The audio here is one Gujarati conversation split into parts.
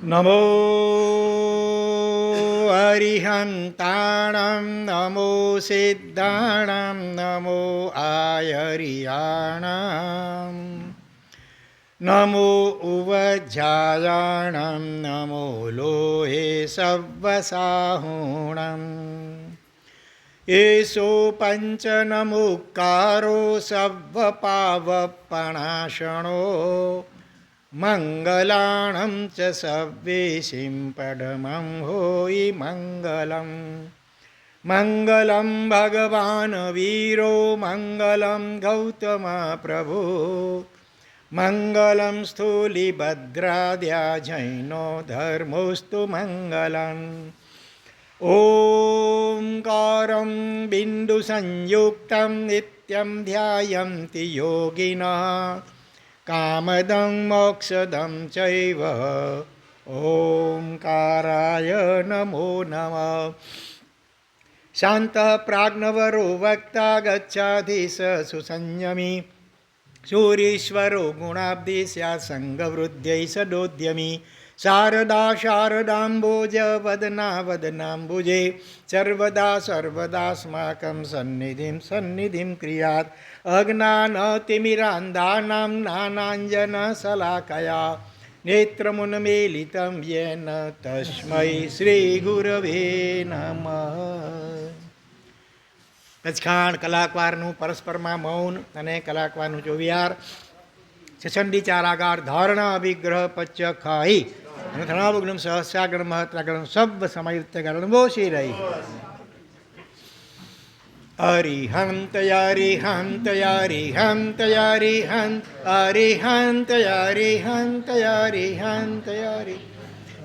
નમો અરિહંતાણં નમો સિદ્ધાણં નમો આયરિયાણં નમો ઉવજ્જાયાણં નમો લોહે સવ્વસાહુણં એસો પંચનમુક્કારો સવ્વપાવપણાશણો મંગલાણં ચ સવ્યેશિં પડમં હોઈ મંગલમ મંગલમ ભગવાન વીરો મંગલમ ગૌતમ પ્રભુ મંગલમ સ્થૂલિભદ્રાદ્યા જૈનો ધર્મોસ્તુ મંગલમ ઓંકારં બિંદુ સંયુક્તં નિત્યં ધ્યાયન્તિ યોગિનઃ કામદં મોક્ષદં ચૈવ ઓંકારાય નમો નમઃ શાંતઃ પ્રાજ્ઞવરો વક્તા ગચ્છાધીશ સુસંયમી સૂરીશ્વરો ગુણાબ્ધિ સ્યાत् સંગવૃદ્ધ્યૈ સદોદ્યમી શારદા શારદાંબોજ વદના વદનાંબુજે સર્વદા સર્વદાસ્માકં સન્નિધિં સન્નિધિં ક્રિયાત અજ્ઞાનતિમિરાન્ધાનાં જ્ઞાનાંજનશલાકયા નેત્રముન્મીલિतं યેન તસ્મૈ શ્રીગુરવે નમઃ. પચખાણ કલાકવારનું પરસ્પરમાં મૌન અને કલાકવારનું ચોવિયાર સચંડી ચારાગાર ધારણા અભિગ્રહ પચ્ચ ખાઈ અને ધણાવગ્નમ સહસ્યાગણ મહત્રાગણ સબ સમયત્યગણ બોશી રહી અરિહંત યરિહંત યરિહંત યરિહંત અરિહંત યરિહંત યરિહંત યરિ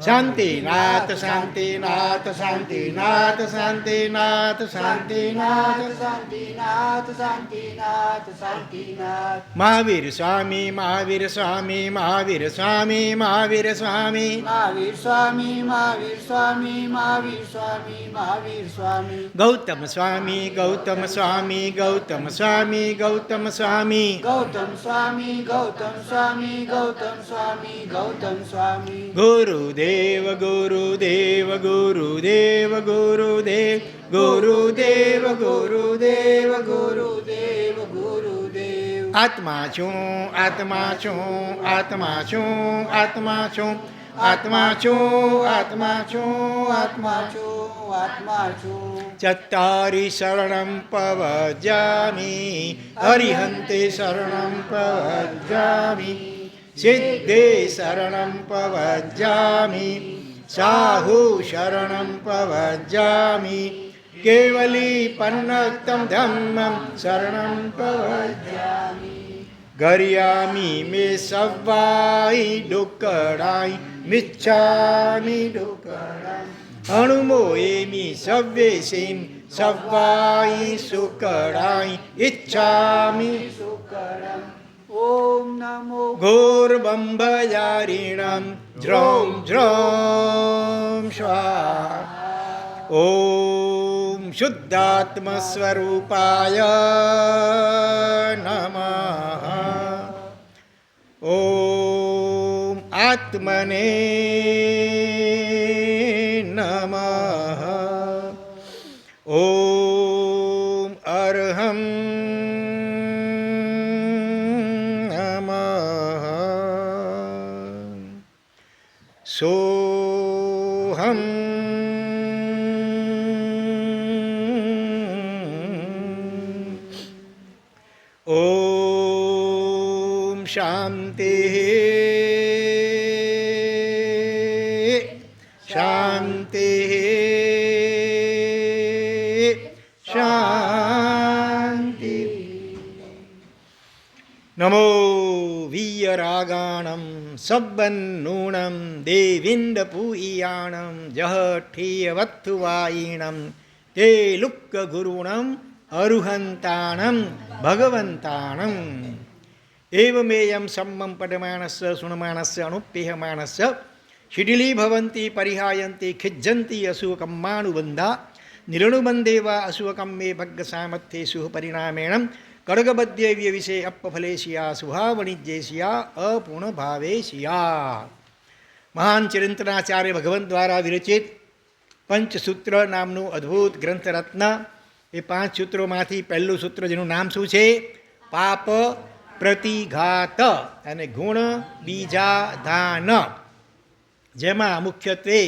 શાંતિનાથ શાંતિનાથ શાંતિનાથ શાંતિનાથ શાંતિનાથ શાંતિનાથ શાંતિનાથ શાંતિનાથ મહાવીર સ્વામી મહાવીર સ્વામી મહાવીર સ્વામી મહાવીર સ્વામી મહાવીર સ્વામી મહાવીર સ્વામી મહાવીર સ્વામી મહાવીર સ્વામી ગૌતમ સ્વામી ગૌતમ સ્વામી ગૌતમ સ્વામી ગૌતમ સ્વામી ગૌતમ સ્વામી ગૌતમ સ્વામી ગૌતમ સ્વામી ગૌતમ સ્વામી ગુરુદેવ ગુરુદેવ ગુરુદેવ ગુરુદેવ ગુરુદેવ ગુરુદેવ ગુરુદેવ ગુરુદેવ આત્મા છું આત્મા છું આત્મા છું આત્મા છું આત્મા છું આત્મા છું આત્મા છું આત્મા છું ચત્તારી શરણં પવજામિ અરિહંતે શરણં પવજામિ સિદ્ધે શરણં પવજામિ સાહુ શરણં પવજામિ કેવલી પન્નક્તં ધમ્મં શરણં પવજામિ ગર્યામિ મે સવ્વાઈ ડુક્કડાઈ મિચ્છામિ ડુક્કડાઈ અણુમોએમિ સવ્યેશિં સવ્વાઈ સુકડાઈ ઇચ્છામિ સુકડમ ઓમ નમો ઘોરબંભયારીણં જ્રૌં જ્રૌં સ્વાહા ઓમ શુદ્ધાત્મસ્વરૂપાય નમઃ ઓમ આત્મને નમઃ ઓમ અર્હં સોહમ ઓમ શાંતિ શાંતિ શાંતિ નમો વીયરાગાણં સબ્બન્નૂણં દેવિન્દપૂયાણં જહઠીયવત્તુવાયીણં તે લુક્કગુરુણં અરુહંતાણં ભગવંતાણં એવમેયં સમ્મં પદમાણસ્ય શુણમાણસ્ય અનુપ્યહમાણસ્ય શિડિલી ભવંતી પરિહાયંતી ખિજ્જંતી અસુકમ્માનુબંધા નિરણુબંધેવા અસુકં મે ભગ્ગસામથ્યેષુ પરિણામેણ કડગબદ્ધેવ્ય વિષય અપ્પફલેશિયા સુહાવણિજ્યેશિયા અપૂર્ણભાવેશિયા. મહાન ચિરંતનાચાર્ય ભગવંત દ્વારા વિરચિત પંચસૂત્ર નામનું અદ્ભુત ગ્રંથ રત્ન. એ 5 સૂત્રોમાંથી પહેલું સૂત્ર જેનું નામ શું છે? પાપ પ્રતિઘાત અને ગુણ બીજાધાન. જેમાં મુખ્યત્વે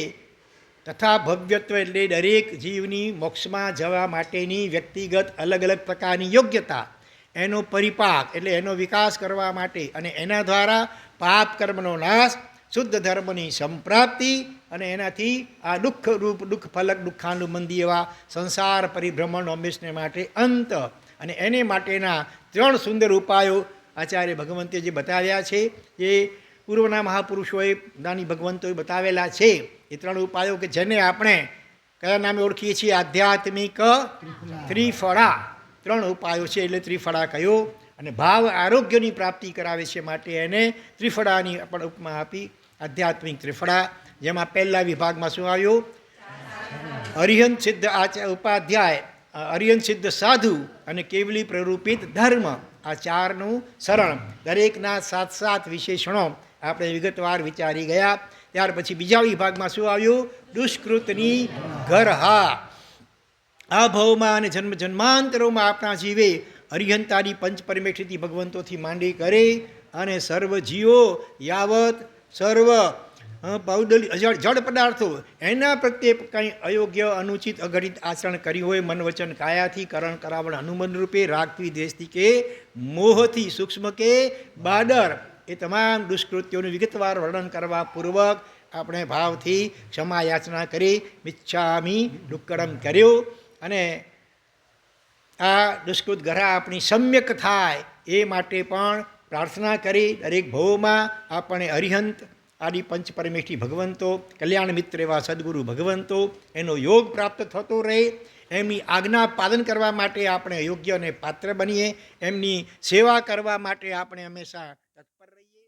તથા ભવ્યત્વ એટલે દરેક જીવની મોક્ષમાં જવા માટેની વ્યક્તિગત અલગ અલગ પ્રકારની યોગ્યતા, એનો પરિપાક એટલે એનો વિકાસ કરવા માટે અને એના દ્વારા પાપ કર્મનો નાશ, શુદ્ધ ધર્મની સંપ્રાપ્તિ અને એનાથી આ દુઃખરૂપ દુઃખ ફલક દુઃખાનુબંધી એવા સંસાર પરિભ્રમણ હંમેશને માટે અંત. અને એને માટેના 3 સુંદર ઉપાયો આચાર્ય ભગવંતે જે બતાવ્યા છે, એ પૂર્વના મહાપુરુષોએ જ્ઞાની ભગવંતોએ બતાવેલા છે. એ 3 ઉપાયો કે જેને આપણે કયા નામે ઓળખીએ છીએ? આધ્યાત્મિક ત્રિફળા. 3 ઉપાયો છે એટલે ત્રિફળા કયો. અને ભાવ આરોગ્યની પ્રાપ્તિ કરાવે છે માટે એને ત્રિફળાની પણ ઉપમા આપી. આધ્યાત્મિક ત્રિફળા, જેમાં પહેલા વિભાગમાં શું આવ્યું? અરિહંત સિદ્ધ ઉપાધ્યાય, અરિહંત સિદ્ધ સાધુ અને કેવલી પ્રરૂપિત ધર્મ. આ 4નું શરણ. દરેકના 7 વિશેષણો આપણે વિગતવાર વિચારી ગયા. ત્યાર પછી બીજા વિભાગમાં શું આવ્યું? દુષ્કૃતની ઘરહા. આ ભાવમાં અને જન્મ જન્માંતરોમાં આપણા જીવે અરિહંતાની પંચ પરમેષ્ઠિથી ભગવંતોથી માંડી કરે અને સર્વ જીવો યાવત સર્વ જડ પદાર્થો એના પ્રત્યે કંઈ અયોગ્ય અનુચિત અઘટિત આચરણ કર્યું હોય, મન વચન કાયાથી કરણ કરાવણ હનુમન રૂપે, રાગથી દ્વેષથી કે મોહથી, સૂક્ષ્મ કે બાદર, એ તમામ દુષ્કૃત્યોનું વિગતવાર વર્ણન કરવા પૂર્વક આપણે ભાવથી ક્ષમા યાચના કરી મિચ્છામી ડુક્કડમ કર્યો. અને આ દુષ્કૃત ઘરા આપણી સમ્યક થાય એ માટે પણ પ્રાર્થના કરી દરેક ભવોમાં આપણે અરિહંત આદિ પંચ પરમેષ્ઠી ભગવંતો, કલ્યાણ મિત્ર એવા સદગુરુ ભગવંતો, એનો યોગ પ્રાપ્ત થતો રહે. એમની આજ્ઞા પાલન કરવા માટે આપણે યોગ્ય અને પાત્ર બનીએ. એમની સેવા કરવા માટે આપણે હંમેશા તત્પર રહીએ.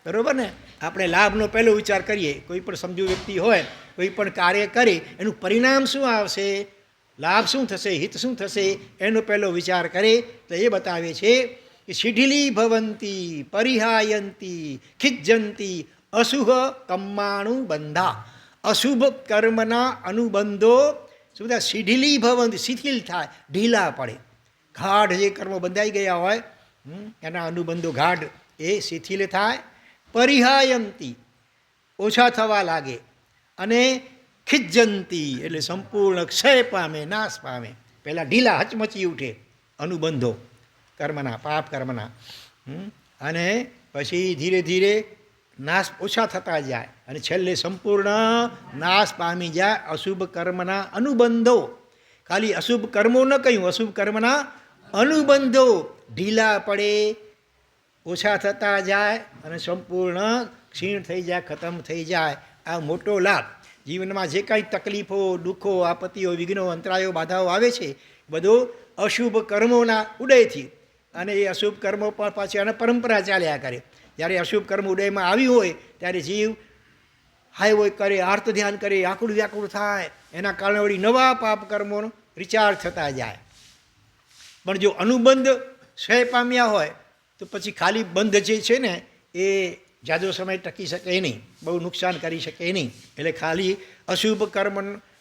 બરાબર ને? આપણે લાભનો પહેલો વિચાર કરીએ. કોઈ પણ સમજુ વ્યક્તિ હોય, કોઈ પણ કાર્ય કરે, એનું પરિણામ શું આવશે, લાભ શું થશે, હિત શું થશે, એનો પહેલો વિચાર કરે. તો એ બતાવે છે કે શિઢિલી ભવંતી પરિહાયંતી ખિજ્જંતી અશુભ કર્માણુ બંધા. અશુભ કર્મના અનુબંધો શું થાય? શિઢિલી ભવંતી, શિથિલ થાય, ઢીલા પડે. ગાઢ જે કર્મો બંધાઈ ગયા હોય એના અનુબંધો ગાઢ એ શિથિલ થાય. પરિહાયંતી, ઓછા થવા લાગે. અને ખિજ્જંતી એટલે સંપૂર્ણ ક્ષય પામે, નાશ પામે. પહેલાં ઢીલા હચમચી ઉઠે અનુબંધો કર્મના, પાપ કર્મના. અને પછી ધીરે ધીરે નાશ ઓછા થતા જાય અને છેલ્લે સંપૂર્ણ નાશ પામી જાય અશુભ કર્મના અનુબંધો. ખાલી અશુભ કર્મો ન કહ્યું, અશુભ કર્મના અનુબંધો ઢીલા પડે, ઓછા થતા જાય અને સંપૂર્ણ ક્ષીણ થઈ જાય, ખતમ થઈ જાય. આ મોટો લાભ. જીવનમાં જે કાંઈ તકલીફો, દુઃખો, આપત્તિઓ, વિઘ્નો, અંતરાયો, બાધાઓ આવે છે, બધો અશુભ કર્મોના ઉદયથી. અને એ અશુભ કર્મો પણ પાછી અને પરંપરા ચાલ્યા કરે. જ્યારે અશુભ કર્મ ઉદયમાં આવ્યું હોય ત્યારે જીવ હાય હોય કરે, આર્ત ધ્યાન કરે, આકુળ વ્યાકુળ થાય. એના કારણે વળી નવા પાપ કર્મોનો રિચાર્જ થતા જાય. પણ જો અનુબંધ ક્ષય પામ્યા હોય તો પછી ખાલી બંધ જે છે ને એ જાજો સમય ટકી શકે નહીં, બહુ નુકસાન કરી શકે નહીં. એટલે ખાલી અશુભ કર્મ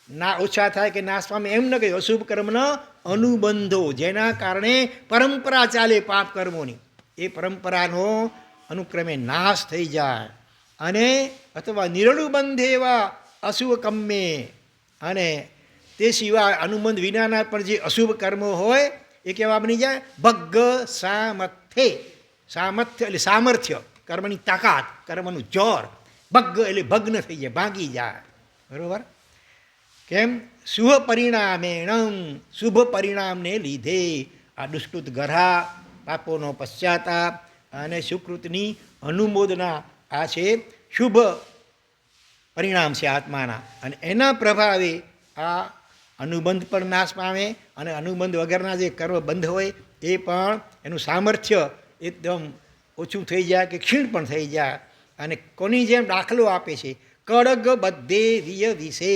ના ઓછા થાય કે નાશ પામે એમ ન કહ્યું, અશુભ કર્મના અનુબંધો જેના કારણે પરંપરા ચાલે પાપ કર્મોની, એ પરંપરાનો અનુક્રમે નાશ થઈ જાય. અને અથવા નિરનુબંધ એવા અશુભ કર્મે, અને તે સિવાય અનુબંધ વિનાના પણ જે અશુભ કર્મો હોય એ કેવા બની જાય? ભગ્ગ સામથ્ય. સામથ્ય એટલે સામર્થ્ય, કર્મની તાકાત, કર્મનું જોર. ભગ્ગ એટલે ભગ્ન થઈ જાય, ભાંગી જાય. બરાબર? કેમ? શુભ પરિણામેણમ, શુભ પરિણામને લીધે આ દુષ્કૃત ગરહા, પાપોનો પશ્ચાતાપ અને સુકૃતની અનુમોદના, આ છે શુભ પરિણામ છે આત્માના. અને એના પ્રભાવે આ અનુબંધ પણ નાશ પામે અને અનુબંધ વગરના જે કર્મ બંધ હોય એ પણ એનું સામર્થ્ય એકદમ ઓછું થઈ જાય કે ક્ષીણ પણ થઈ જાય. અને કોની જેમ દાખલો આપે છે? કડગ બધે વિય વિશે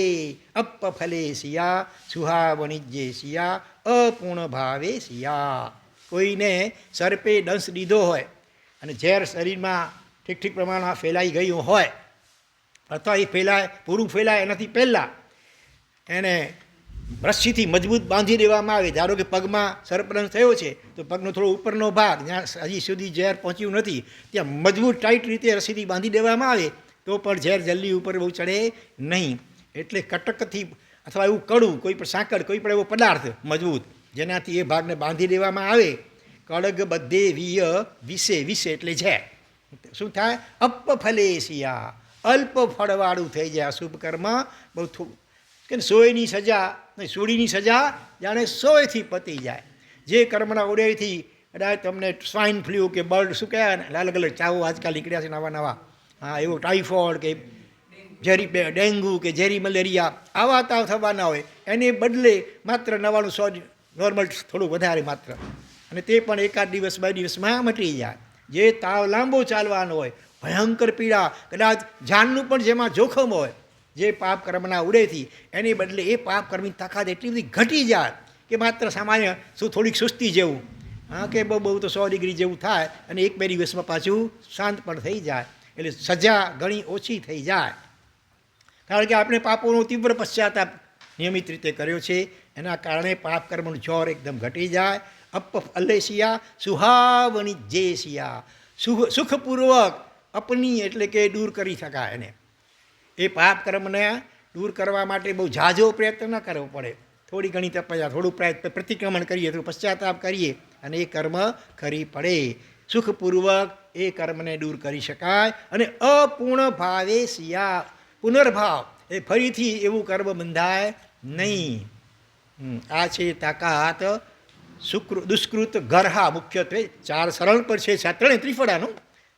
અપફલે સિયા સુહાવનિજ્ય સિયા અપૂર્ણ ભાવે સિયા. કોઈને સર્પે દંશ દીધો હોય અને ઝેર શરીરમાં ઠીક પ્રમાણમાં ફેલાઈ ગયું હોય, અથવા એ પૂરું ફેલાય એનાથી પહેલાં એને રસ્સીથી મજબૂત બાંધી દેવામાં આવે. ધારો કે પગમાં સર્પદંશ થયો છે તો પગનો થોડો ઉપરનો ભાગ જ્યાં હજી સુધી ઝેર પહોંચ્યું નથી ત્યાં મજબૂત ટાઈટ રીતે રસ્સીથી બાંધી દેવામાં આવે તો પણ ઝેર જલ્દી ઉપર બહુ ચડે નહીં. એટલે કટકથી અથવા એવું કડું કોઈ પણ સાંકળ, કોઈ પણ એવો પદાર્થ મજબૂત જેનાથી એ ભાગને બાંધી દેવામાં આવે. કડગ બધે વિય વિશે, વિશે એટલે ઝેર. શું થાય? અપફલે સિયા, અલ્પ ફળવાળું થઈ જાય. અશુભ કર્મ બહુ કે 100ની સજા નહીં, સોડીની સજા જાણે 100થી પતી જાય. જે કર્મના ઉદયથી કદાચ તમને સ્વાઇન ફ્લૂ કે બર્ડ, શું કહેવાય, અલગ અલગ ચાવો આજકાલ નીકળ્યા છે નવા નવા, હા, એવો ટાઇફોઇડ કે ઝેરી ડેન્ગ્યુ કે ઝેરી મલેરિયા, આવા તાવ થવાના હોય એને બદલે માત્ર 99-100 નોર્મલ, થોડું વધારે માત્ર, અને તે પણ એકાદ દિવસ 2 દિવસમાં મટી જાય. જે તાવ લાંબો ચાલવાનો હોય, ભયંકર પીડા, કદાચ જાનનું પણ જેમાં જોખમ હોય, જે પાપ કર્મના ઉડેથી, એની બદલે એ પાપ કર્મની તાકાત એટલી બધી ઘટી જાય કે માત્ર સામાન્ય થોડીક સુસ્તી જેવું, હા, કે બહુ તો 100 ડિગ્રી જેવું થાય અને 1-2 દિવસમાં પાછું શાંત પણ થઈ જાય. એટલે સજા ઘણી ઓછી થઈ જાય. કારણ કે આપણે પાપોનો તીવ્ર પશ્ચાતાપ નિયમિત રીતે કર્યો છે, એના કારણે પાપ કર્મનું જોર એકદમ ઘટી જાય. અલ્લેસિયા સુહાવની જેસિયા, સુખપૂર્વક અપની એટલે કે દૂર કરી શકાય એને. એ પાપ કર્મને દૂર કરવા માટે બહુ ઝાઝો પ્રયત્ન ન કરવો પડે. થોડી ઘણી તપસ્યા, થોડું પ્રતિક્રમણ કરીએ, થોડું પશ્ચાતાપ કરીએ અને એ કર્મ કરી પડે. સુખપૂર્વક એ કર્મને દૂર કરી શકાય. અને અપૂર્ણ ભાવે સિયા, પુનર્ભાવ, એ ફરીથી એવું કર્મ બંધાય નહીં. આ છે તાકાત દુષ્કૃત ગરહા. મુખ્યત્વે 4 સરળ પર છે, ત્રણેય ત્રિફળાનું,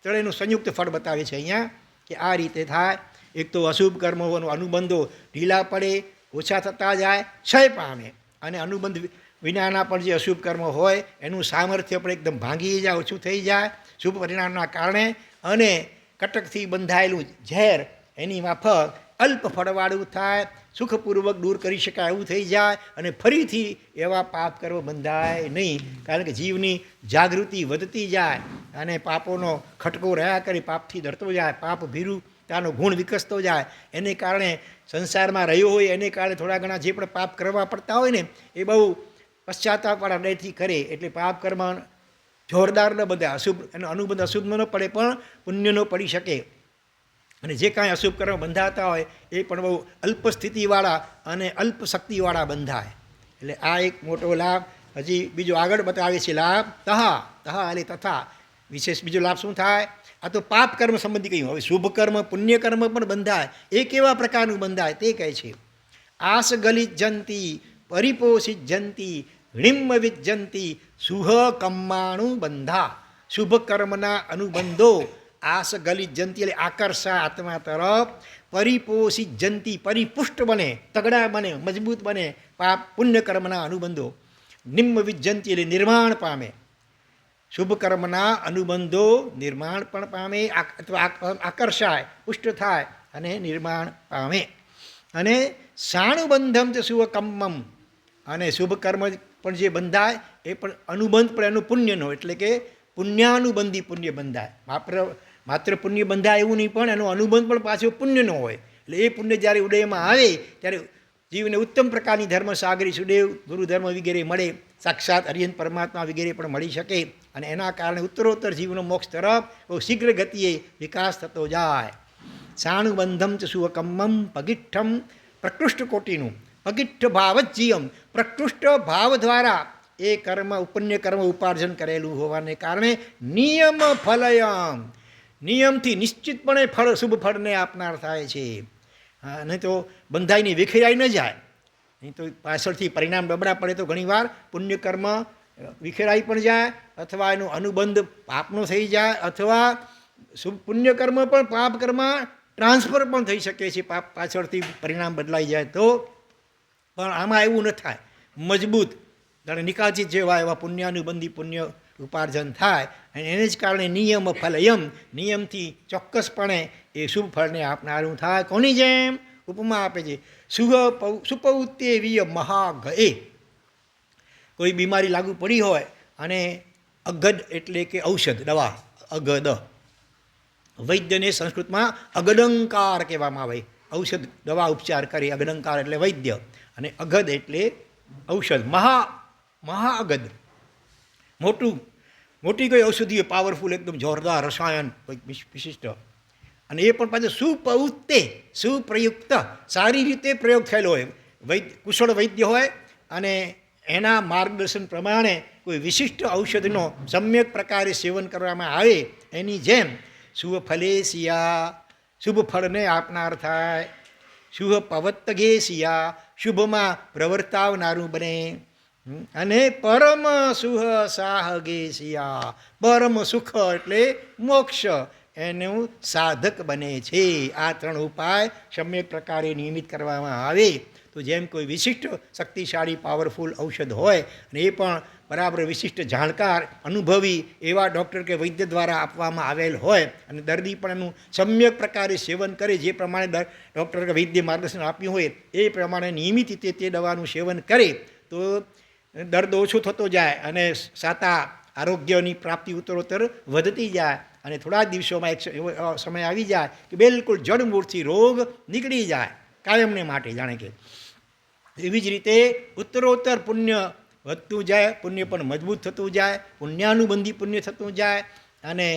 ત્રણેયનું સંયુક્ત ફળ બતાવે છે અહીંયા કે આ રીતે થાય. એક તો અશુભ કર્મોનો અનુબંધો ઢીલા પડે, ઓછા થતા જાય, ક્ષય પામે. અને અનુબંધ વિનાના પણ જે અશુભ કર્મ હોય એનું સામર્થ્ય પણ એકદમ ભાંગી જાય, ઓછું થઈ જાય શુભ પરિણામના કારણે. અને કટકથી બંધાયેલું ઝેર એની માફક અલ્પ ફળવાળું થાય, સુખપૂર્વક દૂર કરી શકાય એવું થઈ જાય અને ફરીથી એવા પાપ કર્મ બંધાય નહીં. કારણ કે જીવની જાગૃતિ વધતી જાય અને પાપોનો ખટકો રહ્યા કરી પાપથી ડરતો જાય, પાપ ભીરુતાનો ગુણ વિકસતો જાય. એને કારણે સંસારમાં રહ્યો હોય એને કારણે થોડા ઘણા જે પણ પાપ કરવા પડતા હોય ને એ બહુ પશ્ચાતાપવાળા હૃદયથી કરે, એટલે પાપ કર્મ જોરદાર ન બધે અશુભ એનો અનુબંધ અશુભ ન પડે પણ પુણ્યનો પડી શકે. અને જે કાંઈ અશુભ કર્મ બંધાતા હોય એ પણ બહુ અલ્પ સ્થિતિવાળા અને અલ્પ શક્તિવાળા બંધાય. એટલે આ એક મોટો લાભ. હજી બીજો આગળ બતાવે છે લાભ તહા એટલે તથા વિશેષ બીજો લાભ શું થાય? આ તો પાપ કર્મ સંબંધી કહ્યું. હવે શુભ કર્મ પુણ્ય કર્મ પણ બંધાય. એ કેવા પ્રકારનું બંધાય તે કહે છે. આસ ગલિજ્જંતી પરિપોષિત જંતી હિમ વિજ્જંતી સુહ કમ્માણું બંધા. શુભ કર્મના અનુબંધો આસ ગલિજ્જંતી એટલે આકર્ષા આત્મા તરફ, પરિપોષિત જંતી પરિપુષ્ટ બને, તગડા બને, મજબૂત બને પાપ પુણ્ય કર્મના અનુબંધો. નિમ્ન વિજ્જંતી એટલે નિર્માણ પામે. શુભ કર્મના અનુબંધો નિર્માણ પણ પામે અથવા આકર્ષાય, પુષ્ટ થાય અને નિર્માણ પામે. અને સાણુબંધમ તે શુભ કમ્મમ, અને શુભ કર્મ પણ જે બંધાય એ પણ અનુબંધ પણ એનું પુણ્યનો, એટલે કે પુણ્યાનુબંધી પુણ્ય બંધાય. માત્ર પુણ્ય બંધાય એવું નહીં, પણ એનો અનુબંધ પણ પાછો પુણ્યનો હોય. એટલે એ પુણ્ય જ્યારે ઉદયમાં આવે ત્યારે જીવને ઉત્તમ પ્રકારની ધર્મ સાગરી સુદેવ ગુરુધર્મ વગેરે મળે, સાક્ષાત હરિયન પરમાત્મા વગેરે પણ મળી શકે. અને એના કારણે ઉત્તરોત્તર જીવનો મોક્ષ તરફ બહુ શીઘ્ર ગતિએ વિકાસ થતો જાય. સાણુબંધમ ચ સુવકમ્મમ પગિઠ્ઠમ પ્રકૃષ્ટ કોટીનું પગિઠ્ઠ ભાવ જ જીવમ, પ્રકૃષ્ટ ભાવ દ્વારા એ કર્મ પુણ્ય કર્મ ઉપાર્જન કરેલું હોવાને કારણે નિયમ ફલયમ, નિયમથી નિશ્ચિતપણે ફળ શુભ ફળને આપનાર થાય છે. નહીં તો બંધાઈને વિખેરાઈ ન જાય, નહીં તો પાછળથી પરિણામ ડબડા પડે તો ઘણીવાર પુણ્ય કર્મ વિખેરાઈ પણ જાય, અથવા એનો અનુબંધ પાપનો થઈ જાય, અથવા શુભ પુણ્ય કર્મ પણ પાપ કર્મ ટ્રાન્સફર પણ થઈ શકે છે. પાપ પાછળથી પરિણામ બદલાઈ જાય તો. પણ આમાં એવું ન થાય. મજબૂત જાણે નિકાચિત જેવા એવા પુણ્યાનુબંધી પુણ્ય ઉપાર્જન થાય અને એને જ કારણે નિયમ ફલયમ, નિયમથી ચોક્કસપણે એ શુભ ફળને આપનારું થાય. કોની જેમ? ઉપમા આપે છે. સુપૌત્યેવીય મહાગએ. કોઈ બીમારી લાગુ પડી હોય અને અગદ એટલે કે ઔષધ દવા, અગદ વૈદ્યને સંસ્કૃતમાં અગડંકાર કહેવામાં આવે. ઔષધ દવા ઉપચાર કરે, અગડંકાર એટલે વૈદ્ય, અને અગદ એટલે ઔષધ. મહાઅગદ મોટી કોઈ ઔષધિ, પાવરફુલ એકદમ જોરદાર રસાયણ કોઈ વિશિષ્ટ, અને એ પણ પાછું સુપૌત્તે સુપ્રયુક્ત, સારી રીતે પ્રયોગ થયેલો હોય, કુશળ વૈદ્ય હોય અને એના માર્ગદર્શન પ્રમાણે કોઈ વિશિષ્ટ ઔષધનો સમ્યક પ્રકારે સેવન કરવામાં આવે. એની જેમ શુભ ફલે સિયા, શુભ ફળને આપનાર થાય. શુભ પવત્તગે સિયા, શુભમાં પ્રવર્તાવનારું બને. અને પરમ સુખ સાહગે સિયા, પરમ સુખ એટલે મોક્ષ એનું સાધક બને છે. આ ત્રણ ઉપાય સમ્યક પ્રકારે નિયમિત કરવામાં આવે તો જેમ કોઈ વિશિષ્ટ શક્તિશાળી પાવરફુલ ઔષધ હોય અને એ પણ બરાબર વિશિષ્ટ જાણકાર અનુભવી એવા ડૉક્ટર કે વૈદ્ય દ્વારા આપવામાં આવેલ હોય અને દર્દી પણ એનું સમ્યક પ્રકારે સેવન કરે, જે પ્રમાણે ડૉક્ટર કે વૈદ્ય માર્ગદર્શન આપ્યું હોય એ પ્રમાણે નિયમિત રીતે તે દવાનું સેવન કરે તો દર્દ ઓછો થતો જાય અને સાતા આરોગ્યની પ્રાપ્તિ ઉત્તરોત્તર વધતી જાય. અને થોડા દિવસોમાં એક એવો સમય આવી જાય કે બિલકુલ જડમૂળથી રોગ નીકળી જાય કાયમને માટે. જાણે કે એવી જ રીતે ઉત્તરોત્તર પુણ્ય વધતું જાય, પુણ્ય પણ મજબૂત થતું જાય, પુણ્યાનુબંધી પુણ્ય થતું જાય અને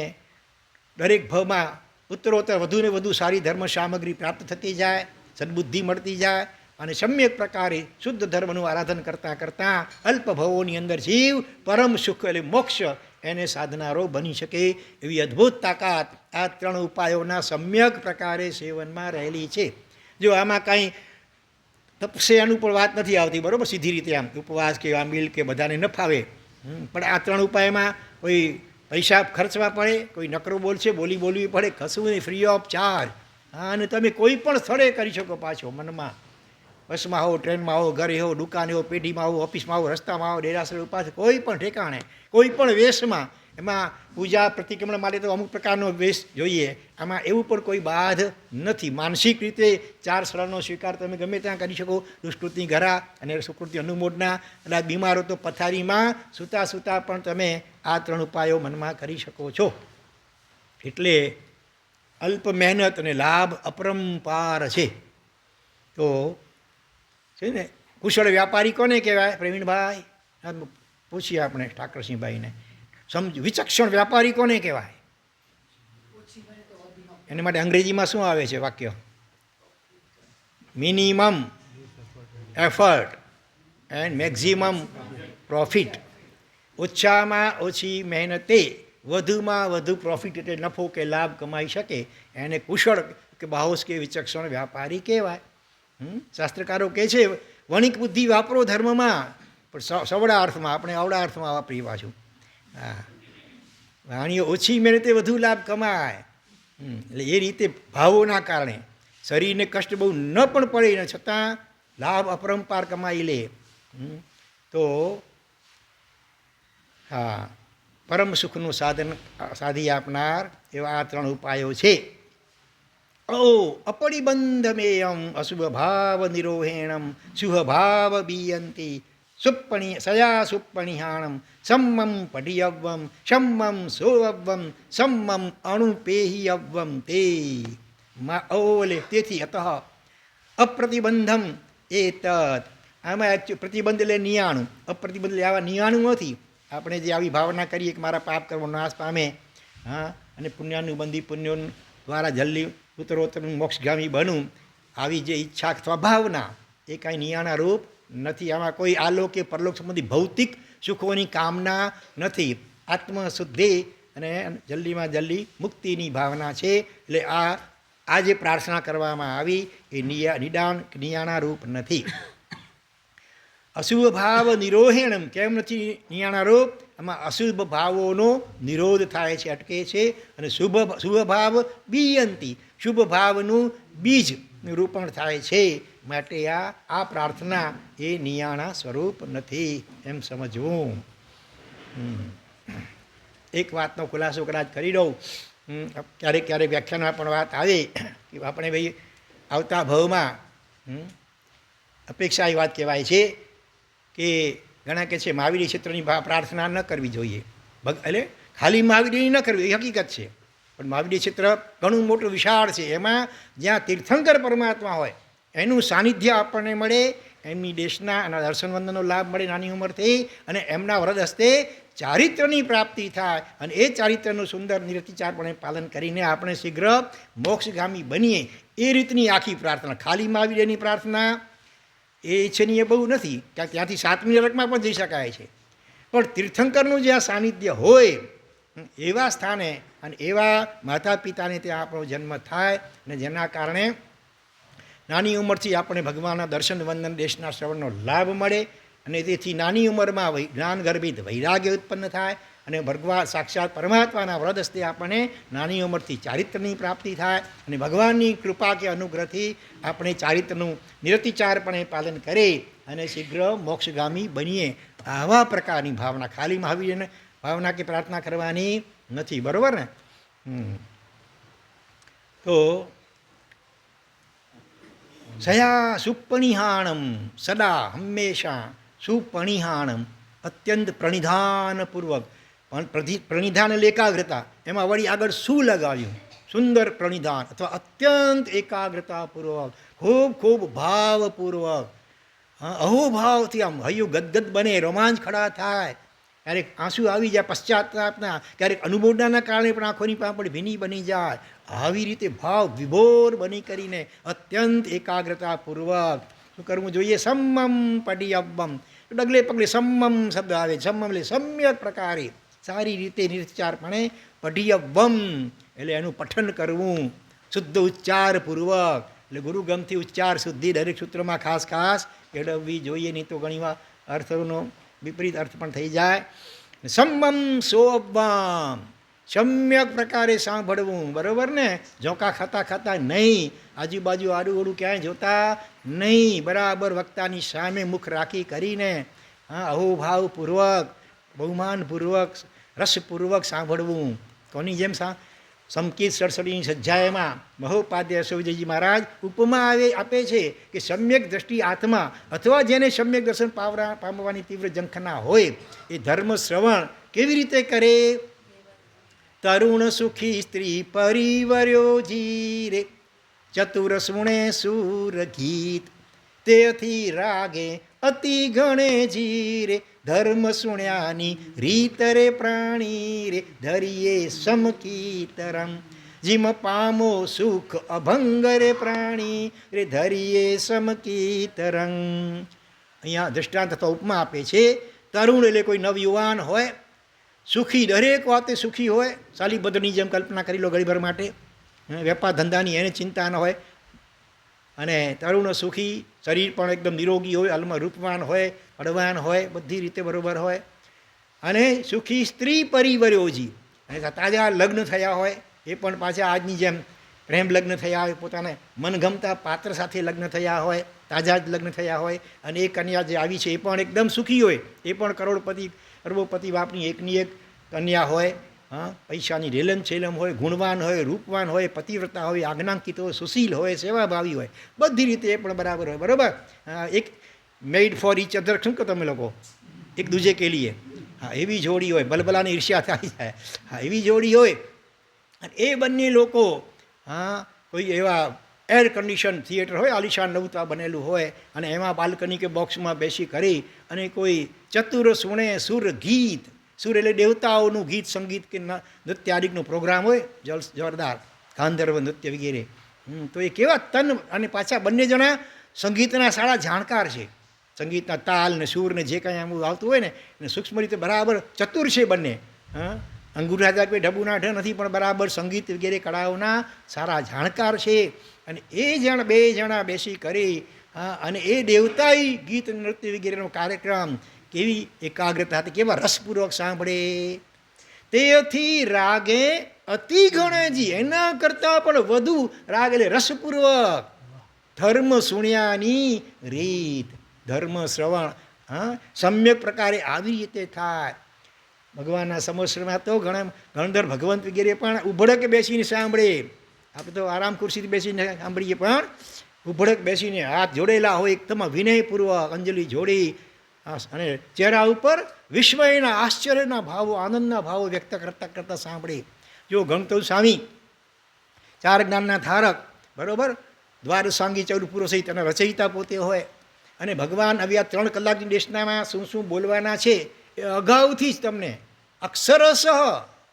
દરેક ભાવમાં ઉત્તરોત્તર વધુને વધુ સારી ધર્મ સામગ્રી પ્રાપ્ત થતી જાય, સદબુદ્ધિ મળતી જાય અને સમ્યક પ્રકારે શુદ્ધ ધર્મનું આરાધન કરતાં કરતાં અલ્પ ભવોની અંદર જીવ પરમ સુખ એટલે મોક્ષ એને સાધનારો બની શકે. એવી અદ્ભુત તાકાત આ ત્રણ ઉપાયોના સમ્યક પ્રકારે સેવનમાં રહેલી છે. જો આમાં કાંઈ તપસ્યાનું પણ વાત નથી આવતી, બરાબર, સીધી રીતે આમ ઉપવાસ કે આમિલ કે બધાને ન ફાવે, પણ આ ત્રણ ઉપાયમાં કોઈ પૈસા ખર્ચવા પડે, કોઈ નકરો બોલશે બોલવી પડે, કશું નહીં, ફ્રી ઓફ ચાર્જ. હા, અને તમે કોઈ પણ સ્થળે કરી શકો પાછો મનમાં, બસમાં હો, ટ્રેનમાં હો, ઘરે હો, દુકાને હો, પેઢીમાં હો, ઓફિસમાં હો, રસ્તામાં હો, ડેરાસર ઉપાસ, કોઈ પણ ઠેકાણે, કોઈ પણ વેશમાં, એમાં પૂજા પ્રતિક્રમણ માટે તો અમુક પ્રકારનો વેશ જોઈએ. આમાં એવું પણ કોઈ બાધ નથી. માનસિક રીતે 4 શરણનો સ્વીકાર તમે ગમે ત્યાં કરી શકો. દુષ્કૃતિ ઘરા અને સુકૃતિ અનુમોદના. અને બીમારો તો પથારીમાં સૂતા સૂતા પણ તમે આ 3 ઉપાયો મનમાં કરી શકો છો. એટલે અલ્પ મહેનત અને લાભ અપરંપાર છે. તો છે ને, કુશળ વ્યાપારી કોને કહેવાય પ્રવીણભાઈ? પૂછીએ આપણે ઠાકરસિંહભાઈને. વિચક્ષણ વ્યાપારી કોને કહેવાય? એના માટે અંગ્રેજીમાં શું આવે છે વાક્ય? Minimum effort and maximum profit. ઓછામાં ઓછી મહેનતે વધુમાં વધુ પ્રોફિટ એટલે નફો કે લાભ કમાઈ શકે એને કુશળ કે બાહોશ કે વિચક્ષણ વ્યાપારી કહેવાય. શાસ્ત્રકારો કહે છે વણિક બુદ્ધિ વાપરો ધર્મમાં, પણ સવડા અર્થમાં, આપણે અવડા અર્થમાં વાપરી પાછું. હા, વાણીઓ ઓછી મહેનતે વધુ લાભ કમાય. એટલે એ રીતે ભાવોના કારણે શરીરને કષ્ટ બહુ ન પણ પડે ને છતાં લાભ અપરંપાર કમાઈ લે. તો હા, પરમ સુખનું સાધન સાધી આપનાર એવા આ 3 ઉપાયો છે. અપરિબંધમેયમ અશુભ ભાવ નિરોહેણમ શુભભાવ બીયંતી સયા સુપણિહાણમ સમ્મમ પઢિયવ્વમ શમ્મમ સોઅવ્વમ સમ્મમ અણુપેહિયવ્વમ તે તેથી અતઃ અપ્રતિબંધમ એતત. આમાં પ્રતિબંધ એટલે નિયાણું, અપ્રતિબંધ એટલે આવા નિયાણું નથી. આપણે જે આવી ભાવના કરીએ કે મારા પાપ કર્મો નાશ પામે, હા, અને પુણ્યાનુબંધી પુણ્યો દ્વારા જલ્દી ઉત્તરોત્તર મોક્ષગામી બનું, આવી જે ઈચ્છા અથવા ભાવના એ કાંઈ નિયાણા રૂપ નથી. આમાં કોઈ આલોક કે પરલોક સંબંધી ભૌતિક સુખોની કામના નથી. આત્મશુદ્ધિ અને જલ્દીમાં જલ્દી મુક્તિની ભાવના છે. એટલે આ જે પ્રાર્થના કરવામાં આવી એ નિયાણા રૂપ નથી. અશુભ ભાવ નિરોહેણમ કેમ નથી નિયાણા રૂપ? આમાં અશુભ ભાવોનો નિરોધ થાય છે, અટકે છે. અને શુભ ભાવ બીયંતી, શુભ ભાવનું બીજ નિરૂપણ થાય છે. માટે આ પ્રાર્થના એ નિયાણા સ્વરૂપ નથી એમ સમજવું. એક વાતનો ખુલાસો કદાચ કરી દઉં. ક્યારેક ક્યારેક વ્યાખ્યાનમાં પણ વાત આવે કે આપણે ભાઈ આવતા ભાવમાં અપેક્ષા એ વાત કહેવાય છે કે ઘણા કહે છે મહાવીર ક્ષેત્રની પ્રાર્થના ન કરવી જોઈએ. એટલે ખાલી મહાવીરની ન કરવી એ હકીકત છે, પણ મહાવીર ક્ષેત્ર ઘણું મોટું વિશાળ છે. એમાં જ્યાં તીર્થંકર પરમાત્મા હોય એનું સાનિધ્ય આપણને મળે, એમની દેશના અને દર્શન વંદનનો લાભ મળે નાની ઉંમરથી, અને એમના વરદ હસ્તે ચારિત્ર્યની પ્રાપ્તિ થાય. અને એ ચારિત્ર્યનું સુંદર નિરતિચારપણે પાલન કરીને આપણે શીઘ્ર મોક્ષગામી બનીએ. એ રીતની આખી પ્રાર્થના. ખાલી મહાવીરની પ્રાર્થના એ ઈચ્છનીય બહુ નથી, કારણ ત્યાંથી 7મી નરકમાં પણ જઈ શકાય છે. પણ તીર્થંકરનું જ્યાં સાનિધ્ય હોય એવા સ્થાને અને એવા માતા પિતાને ત્યાં આપણો જન્મ થાય, અને જેના કારણે નાની ઉંમરથી આપણે ભગવાનના દર્શન વંદન દેશના શ્રવણનો લાભ મળે. અને તેથી નાની ઉંમરમાં જ્ઞાન ગર્ભિત વૈરાગ્ય ઉત્પન્ન થાય, અને ભગવાન સાક્ષાત પરમાત્માના વ્રત હસ્તે આપણને નાની ઉંમરથી ચારિત્ર્યની પ્રાપ્તિ થાય, અને ભગવાનની કૃપા કે અનુગ્રહથી આપણે ચારિત્રનું નિરતિચારપણે પાલન કરી અને શીઘ્ર મોક્ષગામી બનીએ. આવા પ્રકારની ભાવના, ખાલી મહાવીરને ભાવના કે પ્રાર્થના કરવાની નથી. બરાબર ને? તો સયા સુપણિહાણમ, સદા હંમેશા સુપણિહાણમ, અત્યંત પ્રણિધાનપૂર્વક. પ્રણિધાન એટલે એકાગ્રતા, એમાં વળી આગળ શું લગાવ્યું? સુંદર પ્રણિધાન અથવા અત્યંત એકાગ્રતાપૂર્વક, ખૂબ ખૂબ ભાવપૂર્વક, અહોભાવથી આમ હૈયું ગદગદ બને, રોમાંચ ખડા થાય, ક્યારેક આંસુ આવી જાય પશ્ચાતાપના, ક્યારેક અનુમોદનાના કારણે પણ આંખોની પાંપડ ભીની બની જાય. આવી રીતે ભાવ વિભોર બની કરીને અત્યંત એકાગ્રતાપૂર્વક શું કરવું જોઈએ? સમ્મમ પઢિયવ્વમ. ડગલે પગલે સમ્મમ શબ્દ આવે. સમ્મમ એટલે સમ્યક પ્રકારે સારી રીતે નિર્ચારપણે પઢિયવ્વમ એટલે એનું પઠન કરવું શુદ્ધ ઉચ્ચારપૂર્વક. એટલે ગુરુગમથી ઉચ્ચાર શુદ્ધિ દરેક સૂત્રમાં ખાસ ખાસ કેળવવી જોઈએ, નહીં તો ઘણીવાર અર્થનો વિપરીત અર્થ પણ થઈ જાય. સમ્મમ સોઅવ્વમ, સમ્યક પ્રકારે સાંભળવું, બરાબર ને? ઝોંકા ખાતા ખાતા નહીં, આજુબાજુ આડું ક્યાંય જોતા નહીં, બરાબર વક્તાની સામે મુખ રાખી કરીને અહોભાવપૂર્વક, બહુમાનપૂર્વક, રસપૂર્વક સાંભળવું. કોની જેમ સમકીત સડસડીની સજ્જાએમાં મહોપાધ્યાય સૌજયજી મહારાજ ઉપમા આપે છે કે સમ્યક દ્રષ્ટિ આત્મા અથવા જેને સમ્યક દર્શન પામવાની તીવ્ર ઝંખના હોય એ ધર્મ શ્રવણ કેવી રીતે કરે? તરુણ સુખી સ્ત્રી પરિવર્યો જીરે, ચતુર સુણે સુર ગીત, તેથી રાગે અતિ ગણે જીરે, ધર્મ સુણ્યાની રીત રે પ્રાણી રે, ધરીએ સમકીતરમ, જીમ પામો સુખ અભંગ રે પ્રાણી રે, ધરીએ સમકીતરંગ. અહીંયા દૃષ્ટાંત અથવા ઉપમા આપે છે. તરુણ એટલે કોઈ નવયુવાન હોય, સુખી, દરેક વાતે સુખી હોય, સાલીબદ્ધની જેમ કલ્પના કરી લો ઘડીભર માટે, વેપાર ધંધાની એને ચિંતા ન હોય, અને તરુણ સુખી, શરીર પણ એકદમ નિરોગી હોય, હાલમાં રૂપવાન હોય, અડવાન હોય, બધી રીતે બરાબર હોય, અને સુખી સ્ત્રી પરિવર્યોજી, અને તાજા લગ્ન થયા હોય, એ પણ પાછા આજની જેમ પ્રેમ લગ્ન થયા હોય, પોતાને મનગમતા પાત્ર સાથે લગ્ન થયા હોય, તાજા જ લગ્ન થયા હોય, અને એ કન્યા જે આવી છે એ પણ એકદમ સુખી હોય, એ પણ કરોડપતિ અરબોપતિ બાપની એકની એક કન્યા હોય, પૈસાની રેલમ છેલમ હોય, ગુણવાન હોય, રૂપવાન હોય, પતિવ્રતા હોય, આજ્ઞાંકિત હોય, સુશીલ હોય, સેવાભાવી હોય, બધી રીતે એ પણ બરાબર હોય, બરાબર. એક મેડ ફોર ઈચ અધર, શું કહો તમે લોકો, એક દૂજે કે લીએ, એવી જોડી હોય, ભલભલાની ઈર્ષ્યા થઈ જાય, એવી જોડી હોય. અને એ બંને લોકો કોઈ એવા એર કન્ડિશન થિયેટર હોય, આલિશાન નવતા બનેલું હોય, અને એમાં બાલ્કની કે બોક્સમાં બેસી કરી અને કોઈ ચતુર સુણે સુર ગીત, સુર એટલે દેવતાઓનું ગીત સંગીત કે નૃત્યાદિકનો પ્રોગ્રામ હોય, જોરદાર ગાંધર્વ નૃત્ય વગેરે. તો એ કેવા તન, અને પાછા બંને જણા સંગીતના સારા જાણકાર છે, સંગીતના તાલ ને સૂર ને જે કાંઈ આમ આવતું હોય ને એને સૂક્ષ્મ રીતે બરાબર ચતુર છે બંને. અંગુઠા કોઈ ઢબુના ઢ નથી, પણ બરાબર સંગીત વગેરે કળાઓના સારા જાણકાર છે. અને એ બે જણા બેસી કરી અને એ દેવતાઈ ગીત નૃત્ય વગેરેનો કાર્યક્રમ કેવી એકાગ્રતાથી, કેવા રસપૂર્વક સાંભળે. તેથી રાગે અતિ ગણેજી, એના કરતાં પણ વધુ રાગ એટલે રસપૂર્વક, ધર્મ સુણ્યાની રીત, ધર્મ શ્રવણ સમ્યક પ્રકારે આવી રીતે થાય. ભગવાનના સમોસરમાં તો ગણધર ભગવંત વગેરે પણ ઉભડક બેસીને સાંભળે. આપણે તો આરામ ખુરશીથી બેસીને સાંભળીએ, પણ ઉભડક બેસીને હાથ જોડેલા હોય, એકદમ વિનયપૂર્વક અંજલિ જોડી, અને ચહેરા ઉપર વિસ્મયના, આશ્ચર્યના ભાવો, આનંદના ભાવો વ્યક્ત કરતા કરતા સાંભળે. જો ગણતો સ્વામી ચાર જ્ઞાનના ધારક, બરાબર, દ્વારસાંગી ચૌદ પુરુષ સહિત અને રચયિતા પોતે હોય, અને ભગવાન આવી આ 3 કલાકની દેશનામાં શું શું બોલવાના છે એ અગાઉથી જ તમને અક્ષરસહ,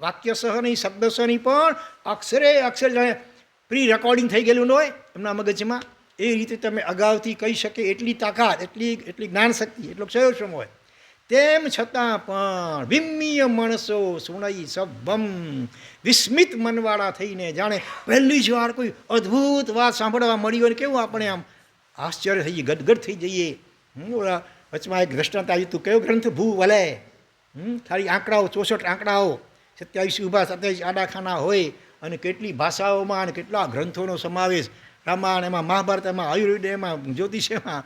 વાક્યસહ નહીં, શબ્દસહ નહીં, પણ અક્ષરે અક્ષર જાણે પ્રી રેકોર્ડિંગ થઈ ગયેલું ન હોય એમના મગજમાં, એ રીતે તમે અગાઉથી કહી શકે એટલી તાકાત, એટલી જ્ઞાન શક્તિ, એટલો ક્ષયોક્ષમ હોય. તેમ છતાં પણ વિમ્મીય માણસો સુણઈ સભમ, વિસ્મિત મનવાળા થઈને જાણે પહેલી જ વાર કોઈ અદ્ભુત વાત સાંભળવા મળી હોય ને કેવું આપણે આમ આશ્ચર્ય થઈ જઈએ, ગદગદ થઈ જઈએ. ઓલા વચમાં એક દ્રષ્ટાંત આવ્યું હતું, કયો ગ્રંથ ભૂ વલે, ખાલી આંકડાઓ 64 આંકડાઓ, 27 ઊભા, 27 આડાખાના હોય, અને કેટલી ભાષાઓમાં અને કેટલા ગ્રંથોનો સમાવેશ, રામાયણ એમાં, મહાભારત એમાં, આયુર્વેદ એમાં, જ્યોતિષ એમાં.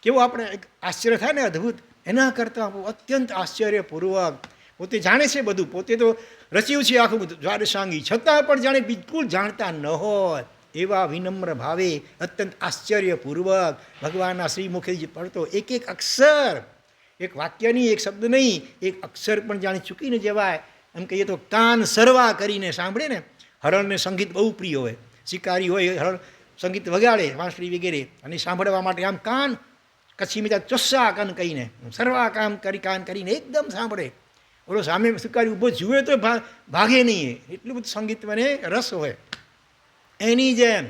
કેવું આપણે એક આશ્ચર્ય થાય ને, અદ્ભુત. એના કરતાં અત્યંત આશ્ચર્યપૂર્વક પોતે જાણે છે બધું, પોતે તો રચ્યું છે આખું દ્વાદશાંગી, છતાં પણ જાણે બિલકુલ જાણતા ન હોય એવા વિનમ્ર ભાવે અત્યંત આશ્ચર્યપૂર્વક ભગવાનના શ્રીમુખેથી પડતો એક એક અક્ષર, એક વાક્યની, એક શબ્દ નહીં, એક અક્ષર પણ જાણે ચૂકીને જવાય. એમ કહીએ તો કાન સરવા કરીને સાંભળે ને. હરણને સંગીત બહુ પ્રિય હોય, શિકારી હોય, હરણ સંગીત વગાડે, વાંસળી વગેરે, અને સાંભળવા માટે આમ કાન કચ્છી મીઠા ચોસ્સા કાન કહીને સર્વા કામ કાન કરીને એકદમ સાંભળે. ઓલો સામે શિકારી ઊભો જુએ તો ભાગે નહીં, એટલું બધું સંગીત મને રસ હોય. એની જેમ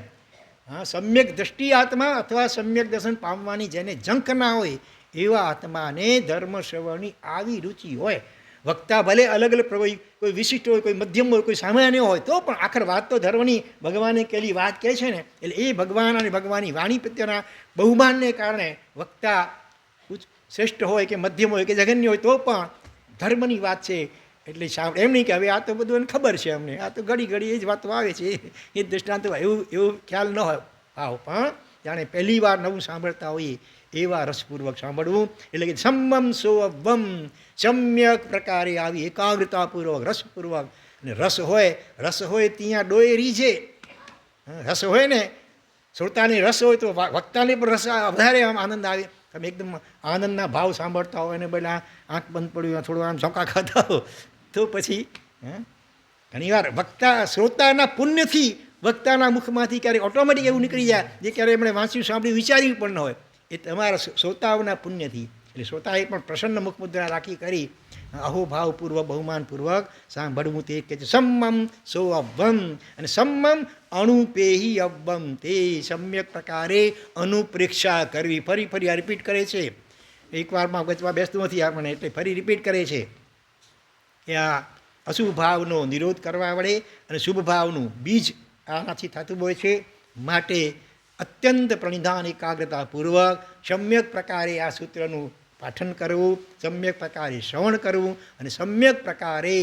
સમ્યક દ્રષ્ટિ આત્મા અથવા સમ્યક દર્શન પામવાની જેને ઝંખ ના હોય એવા આત્માને ધર્મ શ્રવણની આવી રુચિ હોય. વક્તા ભલે અલગ અલગ કોઈ વિશિષ્ટ હોય, કોઈ મધ્યમ હોય, કોઈ સામાન્ય હોય, તો પણ આખર વાત તો ધર્મની ભગવાને કેલી વાત કહે છે ને. એટલે એ ભગવાન અને ભગવાનની વાણી પ્રત્યેના બહુમાનને કારણે વક્તા શ્રેષ્ઠ હોય કે મધ્યમ હોય કે જઘન્ય હોય, તો પણ ધર્મની વાત છે એટલે એમ નહીં કે હવે આ તો બધું એને ખબર છે અમને, આ તો ઘડી ઘડી એ જ વાતો આવે છે, એ દૃષ્ટાંત એવું ખ્યાલ ન હોય ભાવ, પણ જાણે પહેલી વાર નવું સાંભળતા હોઈએ એવા રસપૂર્વક સાંભળવું. એટલે કે સમ્મમ સોઅવ્વમ, સમ્યક પ્રકારે આવી એકાગ્રતાપૂર્વક રસપૂર્વક. અને રસ હોય ત્યાં ડોય રીઝે. રસ હોય ને, શ્રોતાને રસ હોય તો વક્તાને પણ રસ વધારે આમ આનંદ આવે. તમે એકદમ આનંદના ભાવ સાંભળતા હોય અને પેલા આંખ બંધ પડ્યું થોડું આમ ઝોંકા ખાતા હો તો પછી ઘણીવાર વક્તા શ્રોતાના પુણ્યથી વક્તાના મુખમાંથી ક્યારેક ઓટોમેટિક એવું નીકળી જાય જે ક્યારેય એમણે વાંચ્યું સાંભળ્યું વિચાર્યું પણ ન હોય, એ તમારા શ્રોતાઓના પુણ્યથી. એટલે શ્રોતાએ પણ પ્રસન્ન મુખમુદ્રા રાખી કરી અહોભાવપૂર્વક બહુમાનપૂર્વક સાંભળવું. તે કહે છે સમ્મમ સો અવ્વમ, અને સમ્મમ અણુપેહી અવ્વમ, તે સમ્યક પ્રકારે અનુપ્રેક્ષા કરવી. ફરી ફરી આ રિપીટ કરે છે, એકવારમાં ગચવા બેસતું નથી આપણને, એટલે ફરી રિપીટ કરે છે કે આ અશુભ ભાવનો નિરોધ કરવા વડે અને શુભ ભાવનું બીજ આનાથી થતું હોય છે. માટે અત્યંત પ્રણિધાન એકાગ્રતાપૂર્વક સમ્યક પ્રકારે આ સૂત્રનું પાઠન કરવું, સમ્યક પ્રકારે શ્રવણ કરવું અને સમ્યક પ્રકારે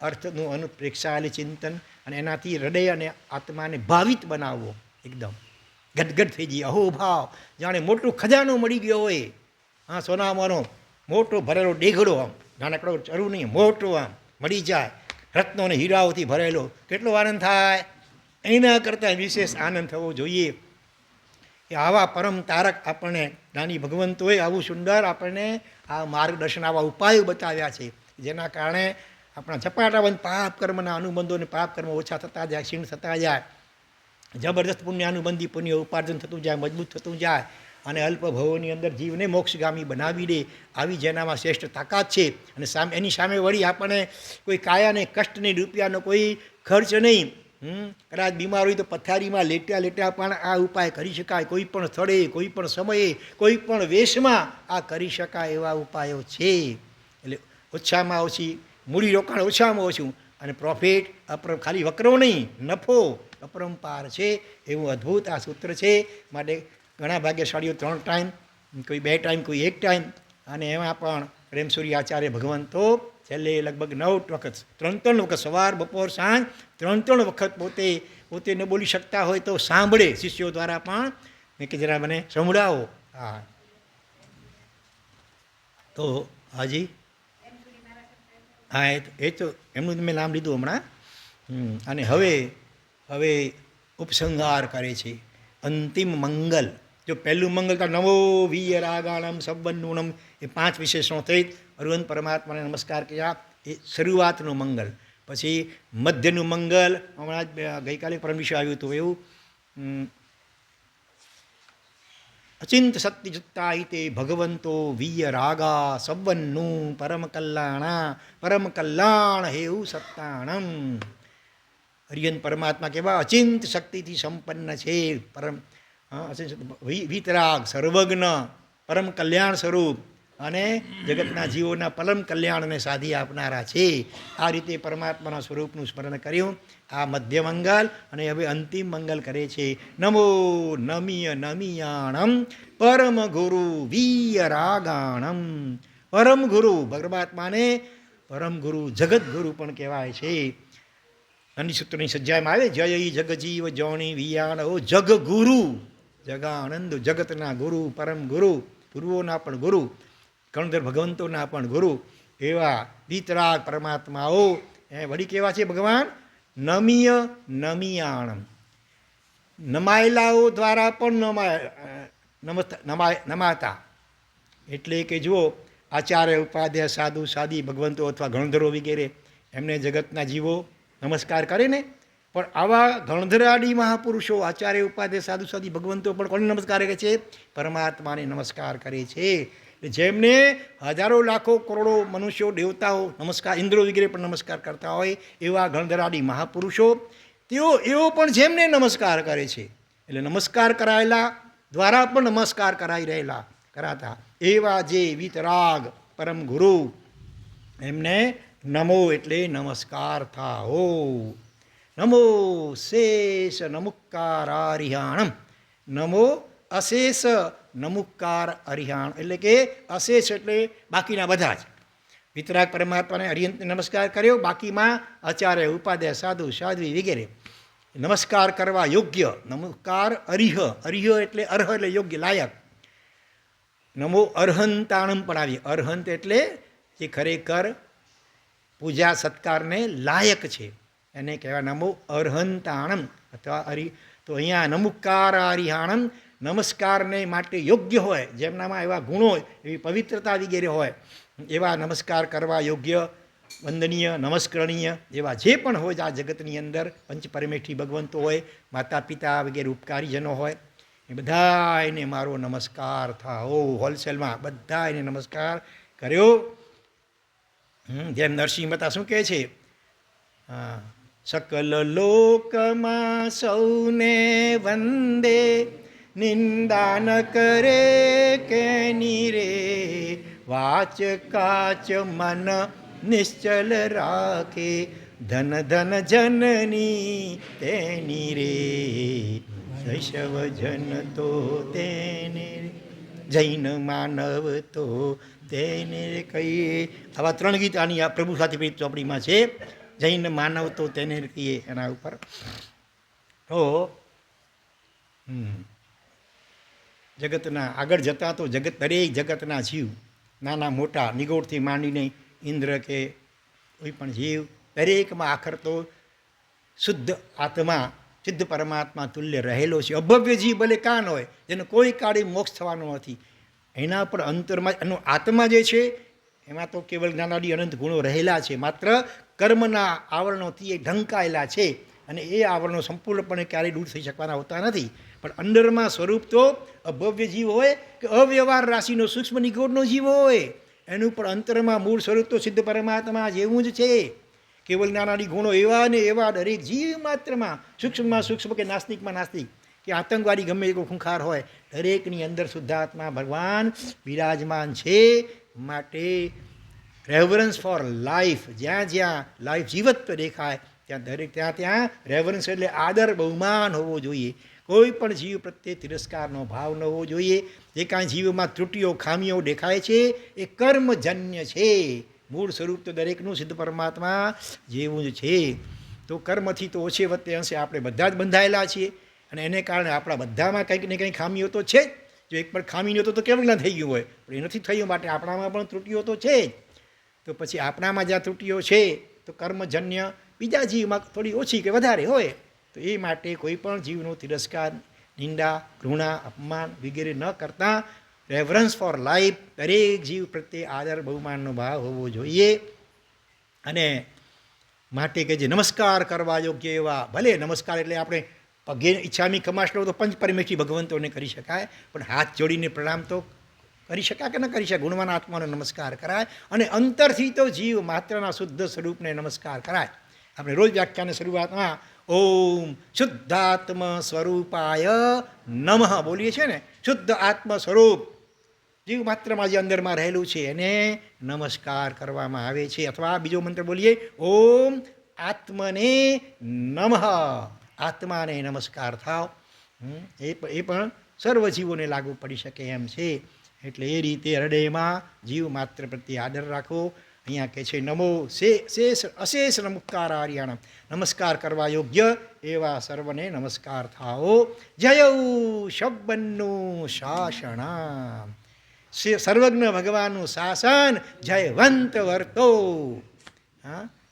અર્થનું અનુપ્રેક્ષાલે ચિંતન, અને એનાથી હૃદય અને આત્માને ભાવિત બનાવવો. એકદમ ગદગદ થઈ જઈએ, અહોભાવ, જાણે મોટું ખજાનો મળી ગયો હોય. હા, સોનામાંનો મોટો ભરેલો ડેઘડો, આમ નાનકડો ચરું નહીં, મોટો આમ મળી જાય, રત્નો અને હીરાઓથી ભરેલો, કેટલો આનંદ થાય. એના કરતાં વિશેષ આનંદ થવો જોઈએ. કે આવા પરમ તારક આપણને જ્ઞાની ભગવંતોએ આવું સુંદર આપણને આ માર્ગદર્શન, આવા ઉપાયો બતાવ્યા છે, જેના કારણે આપણા ઝપાટાબંધ પાપ કર્મના અનુબંધો અને પાપ કર્મ ઓછા થતા જાય, ક્ષીણ થતા જાય, જબરદસ્ત પુણ્ય અનુબંધી પુણ્ય ઉપાર્જન થતું જાય, મજબૂત થતું જાય, અને અલ્પ ભવોની અંદર જીવને મોક્ષગામી બનાવી દે. આવી જેનામાં શ્રેષ્ઠ તાકાત છે. અને એની સામે વળી આપણને કોઈ કાયાને કષ્ટ નહીં, રૂપિયાનો કોઈ ખર્ચ નહીં. કદાચ બીમાર હોય તો પથારીમાં લેટ્યા પણ આ ઉપાય કરી શકાય. કોઈ પણ સ્થળે, કોઈ પણ સમયે, કોઈ પણ વેશમાં આ કરી શકાય એવા ઉપાયો છે. એટલે ઓછામાં ઓછી મૂડીરોકાણ, ઓછામાં ઓછું, અને પ્રોફિટ ખાલી વકરો નહીં, નફો અપરંપાર છે. એવું અદ્ભુત આ સૂત્ર છે. માટે ઘણા ભાગ્યશાળીઓ 3 ટાઈમ, કોઈ 2 ટાઈમ, કોઈ 1 ટાઈમ, અને એમાં પણ પ્રેમસૂરી આચાર્ય ભગવંતો છેલ્લે લગભગ 9 વખત, 3 વખત, સવાર બપોર સાંજ 3 વખત પોતે ન બોલી શકતા હોય તો સાંભળે શિષ્યો દ્વારા પણ, મેં કે જરા મને સંભળાવો. હા, તો હાજી, હા, એ તો એમનું મેં નામ લીધું હમણાં. અને હવે ઉપસંહાર કરે છે, અંતિમ મંગલ. જો પહેલું મંગલ તો નવો વીય રાગાણમ સબ્બન્નુણમ, એ 5 વિશેષણો થઈ અરુવન પરમાત્માને નમસ્કાર કર્યા, એ શરૂઆતનું મંગલ. પછી મધ્યનું મંગલ, હમણાં જ ગઈકાલે પરમ વિશે આવ્યું હતું એવું, અચિંત શક્તિ જુત્તા હિતે ભગવંતો વીય રાગા સબ્બન્નું પરમ કલ્યાણ હેવું સત્તાણમ. હરિયન પરમાત્મા કેવા અચિંત શક્તિથી સંપન્ન છે, પરમ વીતરાગ, સર્વજ્ઞ, પરમ કલ્યાણ સ્વરૂપ, અને જગતના જીવોના પરમ કલ્યાણને સાધી આપનારા છે. આ રીતે પરમાત્માના સ્વરૂપનું સ્મરણ કર્યું. આ મધ્ય મંગલ, અને હવે અંતિમ મંગલ કરે છે. નમો નમિયાણમ પરમ ગુરુ વીય રાગાણમ. પરમ ગુરુ પરમાત્માને પરમ ગુરુ, જગત ગુરુ પણ કહેવાય છે. અન્ય સૂત્રની સજ્જામાં આવે, જય જગજીવ જોણી વિયાણ, ઓ જગ ગુરુ, જગાનંદ, જગતના ગુરુ, પરમ ગુરુ, પૂર્વોના પણ ગુરુ, ગણધર ભગવંતોના પણ ગુરુ એવા વીતરાગ પરમાત્માઓ એ વળી કેવા છે ભગવાન? નમિયાણમ, નમાયેલાઓ દ્વારા પણ નમાતા. એટલે કે જુઓ, આચાર્ય, ઉપાધ્યાય, સાધુ, સાદી, ભગવંતો અથવા ગણધરો વગેરે, એમને જગતના જીવો નમસ્કાર કરે ને, પણ આવા ગણધરાદી મહાપુરુષો, આચાર્ય, ઉપાધ્યાય, સાધુ, સાદી, ભગવંતો પણ કોને નમસ્કાર કરે છે? પરમાત્માને નમસ્કાર કરે છે. જેમને હજારો લાખો કરોડો મનુષ્યો, દેવતાઓ નમસ્કાર, ઇન્દ્રો વગેરે પણ નમસ્કાર કરતા હોય એવા ગણધરાદી મહાપુરુષો, એઓ પણ જેમને નમસ્કાર કરે છે. એટલે નમસ્કાર કરાયેલા દ્વારા પણ નમસ્કાર કરાતા એવા જે વીતરાગ પરમ ગુરુ, એમને નમો એટલે નમસ્કાર થાઓ. નમો શેષ નમુક્કાર અરિહાણમ. નમો અશેષ નમુક્કાર અરિહાણ, એટલે કે અશેષ એટલે બાકીના બધા જ, વિતરાગ પરમાત્માને અરિહંતને નમસ્કાર કર્યો. બાકીમાં આચાર્ય, ઉપાધ્યાય, સાધુ, સાધ્વી વગેરે નમસ્કાર કરવા યોગ્ય. નમસ્કાર અરિહ એટલે અર્હ એટલે યોગ્ય, લાયક. નમો અર્હંતાણમ પણ આવી. અર્હંત એટલે જે ખરેખર પૂજા સત્કારને લાયક છે એને કહેવાય નમો અર્હંતાણમ અથવા તો અહીંયા નમુકાર અરિહાણમ, નમસ્કારને માટે યોગ્ય હોય, જેમનામાં એવા ગુણો હોય, એવી પવિત્રતા વગેરે હોય, એવા નમસ્કાર કરવા યોગ્ય, વંદનીય, નમસ્કરણીય એવા જે પણ હોય આ જગતની અંદર, પંચપરમેઠી ભગવંતો હોય, માતા પિતા વગેરે ઉપકારીજનો હોય, એ બધા એને મારો નમસ્કાર થાઓ. હોલસેલમાં બધા એને નમસ્કાર કર્યો. જેમ નરસિંહ મહેતા શું કહે છે, સકલ લોકમાં સૌને વંદે, નિંદા ન કરે કેની રે, વાચ કાચ મન નિશ્ચલ રાખે, ધન ધન જનની તેની રે, શૈશવ જન તો તેને, જૈન માનવ તો તેને કહીએ. આવા 3 ગીત આની આ પ્રભુ સાથે પ્રીત ચોપડીમાં છે. જૈન માનવ તો તેને કહીએ એના ઉપર. તો જગતના આગળ જતાં તો દરેક જગતના જીવ, નાના મોટા, નિગોળથી માંડીને ઇન્દ્ર કે કોઈ પણ જીવ, દરેકમાં આખર તો શુદ્ધ આત્મા, શુદ્ધ પરમાત્મા તુલ્ય રહેલો છે. અભવ્ય જીવ ભલે કાન હોય, જેને કોઈ કાળે મોક્ષ થવાનો નથી, એના પર અંતરમાં એનો આત્મા જે છે એમાં તો કેવલ જ્ઞાનાદિ અનંત ગુણો રહેલા છે, માત્ર કર્મના આવરણોથી એ ઢંકાયેલા છે, અને એ આવરણો સંપૂર્ણપણે ક્યારેય દૂર થઈ શકવાના હોતા નથી. પણ અંદરમાં સ્વરૂપ તો અભવ્ય જીવ હોય કે અવ્યવહાર રાશિનો સૂક્ષ્મ નિગોળનો જીવ હોય, એનું પણ અંતરમાં મૂળ સ્વરૂપ તો સિદ્ધ પરમાત્મા જેવું જ છે. કેવલ જ્ઞાનાદિ ગુણો એવા ને એવા દરેક જીવ માત્રમાં, સૂક્ષ્મમાં સૂક્ષ્મ કે નાસ્તિકમાં નાસ્તિક કે આતંકવાદી ગમે એવો ખૂંખાર હોય, દરેકની અંદર શુદ્ધાત્મા ભગવાન બિરાજમાન છે. માટે રેવરન્સ ફોર લાઈફ, જ્યાં જ્યાં લાઈફ જીવત્વ દેખાય ત્યાં રેવરન્સ એટલે આદર બહુમાન હોવો જોઈએ. કોઈ પણ જીવ પ્રત્યે તિરસ્કારનો ભાવ ન હોવો જોઈએ. જે કાંઈ જીવમાં ત્રુટીઓ, ખામીઓ દેખાય છે એ કર્મજન્ય છે. મૂળ સ્વરૂપ તો દરેકનું સિદ્ધ પરમાત્મા જેવું જ છે. તો કર્મથી તો ઓછે વત્તે અંશે આપણે બધા જ બંધાયેલા છીએ, અને એને કારણે આપણા બધામાં કંઈક ને કંઈક ખામીઓ તો છે જ. જો એક પણ ખામી નહોતો તો કેવું ના થઈ ગયું હોય, પણ એ નથી થયું, માટે આપણામાં પણ ત્રુટીઓ તો છે જ. તો પછી આપણામાં જ્યાં ત્રુટીઓ છે તો કર્મજન્ય બીજા જીવમાં થોડી ઓછી કે વધારે હોય, તો એ માટે કોઈ પણ જીવનો તિરસ્કાર, નિંદા, ઘૃણા, અપમાન વગેરે ન કરતાં રેવરન્સ ફોર લાઈફ, દરેક જીવ પ્રત્યે આદર બહુમાનનો ભાવ હોવો જોઈએ. અને માટે કે જે નમસ્કાર કરવા યોગ્ય એવા, ભલે નમસ્કાર એટલે આપણે પગે ઈચ્છામી કમાશલો તો પંચપરમેઠી ભગવંતોને કરી શકાય, પણ હાથ જોડીને પ્રણામ તો કરી શકાય કે ન કરી શકાય. ગુણવાન આત્માનો નમસ્કાર કરાય, અને અંતરથી તો જીવ માત્રના શુદ્ધ સ્વરૂપને નમસ્કાર કરાય. આપણે રોજ વ્યાખ્યાની શરૂઆતમાં ઓમ શુદ્ધાત્મ સ્વરૂપાય નમઃ બોલીએ છીએ ને. શુદ્ધ આત્મ સ્વરૂપ જીવ માત્રમાં જે અંદરમાં રહેલું છે એને નમસ્કાર કરવામાં આવે છે. અથવા બીજો મંત્ર બોલીએ ઓમ આત્મને નમઃ, આત્માને નમસ્કાર થાવ. એ પણ સર્વ જીવોને લાગુ પડી શકે એમ છે. એટલે એ રીતે હૃદયમાં જીવ માત્ર પ્રત્યે આદર રાખો. અહીંયા કહે છે નમો અશેષ નમસ્કાર આર્યાણમ, નમસ્કાર કરવા યોગ્ય એવા સર્વને નમસ્કાર થાઓ. જયૌ શબ્બન્નું શાસનામ, સર્વજ્ઞ ભગવાનનું શાસન જયવંત વર્તો.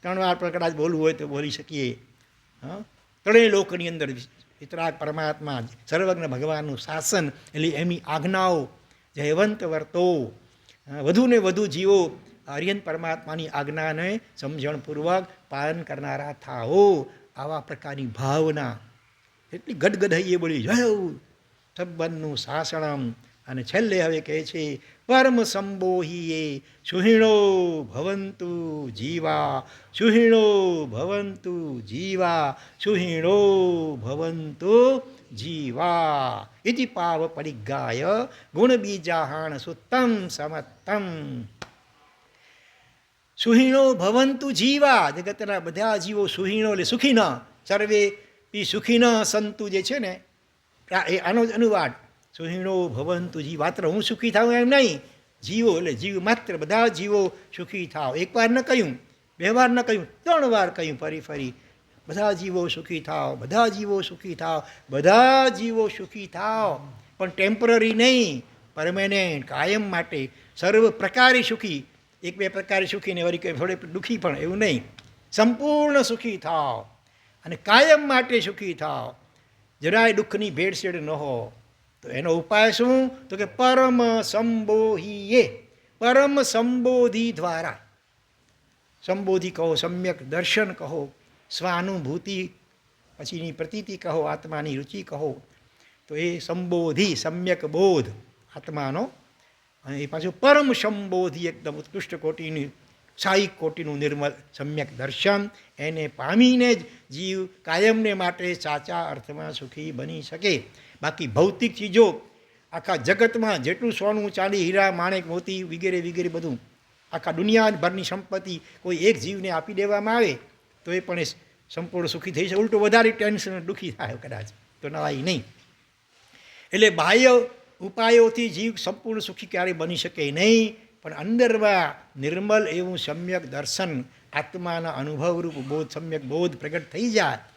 3 વાર પણ કદાચ બોલવું હોય તો બોલી શકીએ. ત્રણેય લોકની અંદર વિતરાગ પરમાત્મા, સર્વજ્ઞ ભગવાનનું શાસન એટલે એમની આજ્ઞાઓ જયવંત વર્તો. વધુ ને વધુ જીવો આર્યન પરમાત્માની આજ્ઞાને સમજણપૂર્વક પાલન કરનારા થાઓ. આવા પ્રકારની ભાવના એટલી ગદગદહૈયે બોલી જય સબ્બન્નું શાસનમ. અને છેલ્લે હવે કહે છે પરમ સંબોહીએ સુહિણો ભવંતુ જીવા, સુહિણો ભવંતુ જીવા, સુહિણો ભવંતુ જીવા. ઇતિ પાવ પરિગાય ગુણ બીજાહાણ સુત્તમ સમત્તમ. સુહિણો ભવંતુ જીવા, જગતના બધા જીવો સુહિણો એટલે સુખી ન, સર્વે પી સુખી ન સંતુ જે છે ને એ આનો જ અનુવાદ. સુહિણો ભવંતુ જીવ, માત્ર હું સુખી થાઉં એમ નહીં, જીવો એટલે જીવ માત્ર, બધા જીવો સુખી થાવ. એકવાર ન કહ્યું, બે વાર ન કહ્યું, 3 વાર કહ્યું ફરી. બધા જીવો સુખી થાવ, બધા જીવો સુખી થાવ, બધા જીવો સુખી થાવ. પણ ટેમ્પરરી નહીં, પરમેનન્ટ, કાયમ માટે, સર્વ પ્રકારે સુખી. 1-2 પ્રકારે સુખી ને વળી કંઈ થોડે દુઃખી પણ, એવું નહીં. સંપૂર્ણ સુખી થાવ અને કાયમ માટે સુખી થાવ, જરાય દુઃખની ભેળસેળ ન હો. તો એનો ઉપાય શું? તો કે પરમ સંબોધીએ, પરમ સંબોધિ દ્વારા. સંબોધિ કહો, સમ્યક દર્શન કહો, સ્વાનુભૂતિ પછીની પ્રતીતિ કહો, આત્માની રુચિ કહો. તો એ સંબોધિ, સમ્યક બોધ આત્માનો. અને એ પાછું પરમ સંબોધિ, એકદમ ઉત્કૃષ્ટ કોટીની, સાહિક કોટીનું નિર્મલ સમ્યક દર્શન. એને પામીને જ જીવ કાયમને માટે સાચા અર્થમાં સુખી બની શકે. બાકી ભૌતિક ચીજો, આખા જગતમાં જેટલું સોનું ચાંદી હીરા માણેક મોતી વગેરે વગેરે બધું, આખા દુનિયાભરની સંપત્તિ કોઈ એક જીવને આપી દેવામાં આવે તો એ પણ એ સંપૂર્ણ સુખી થઈ શકે. ઉલટું વધારે ટેન્શન દુઃખી થાય કદાચ, તો નવાઈ નહીં. એટલે બાહ્ય ઉપાયોથી જીવ સંપૂર્ણ સુખી ક્યારેય બની શકે નહીં. પણ અંદરમાં નિર્મલ એવું સમ્યક દર્શન, આત્માના અનુભવરૂપ બોધ, સમ્યક બોધ પ્રગટ થઈ જાય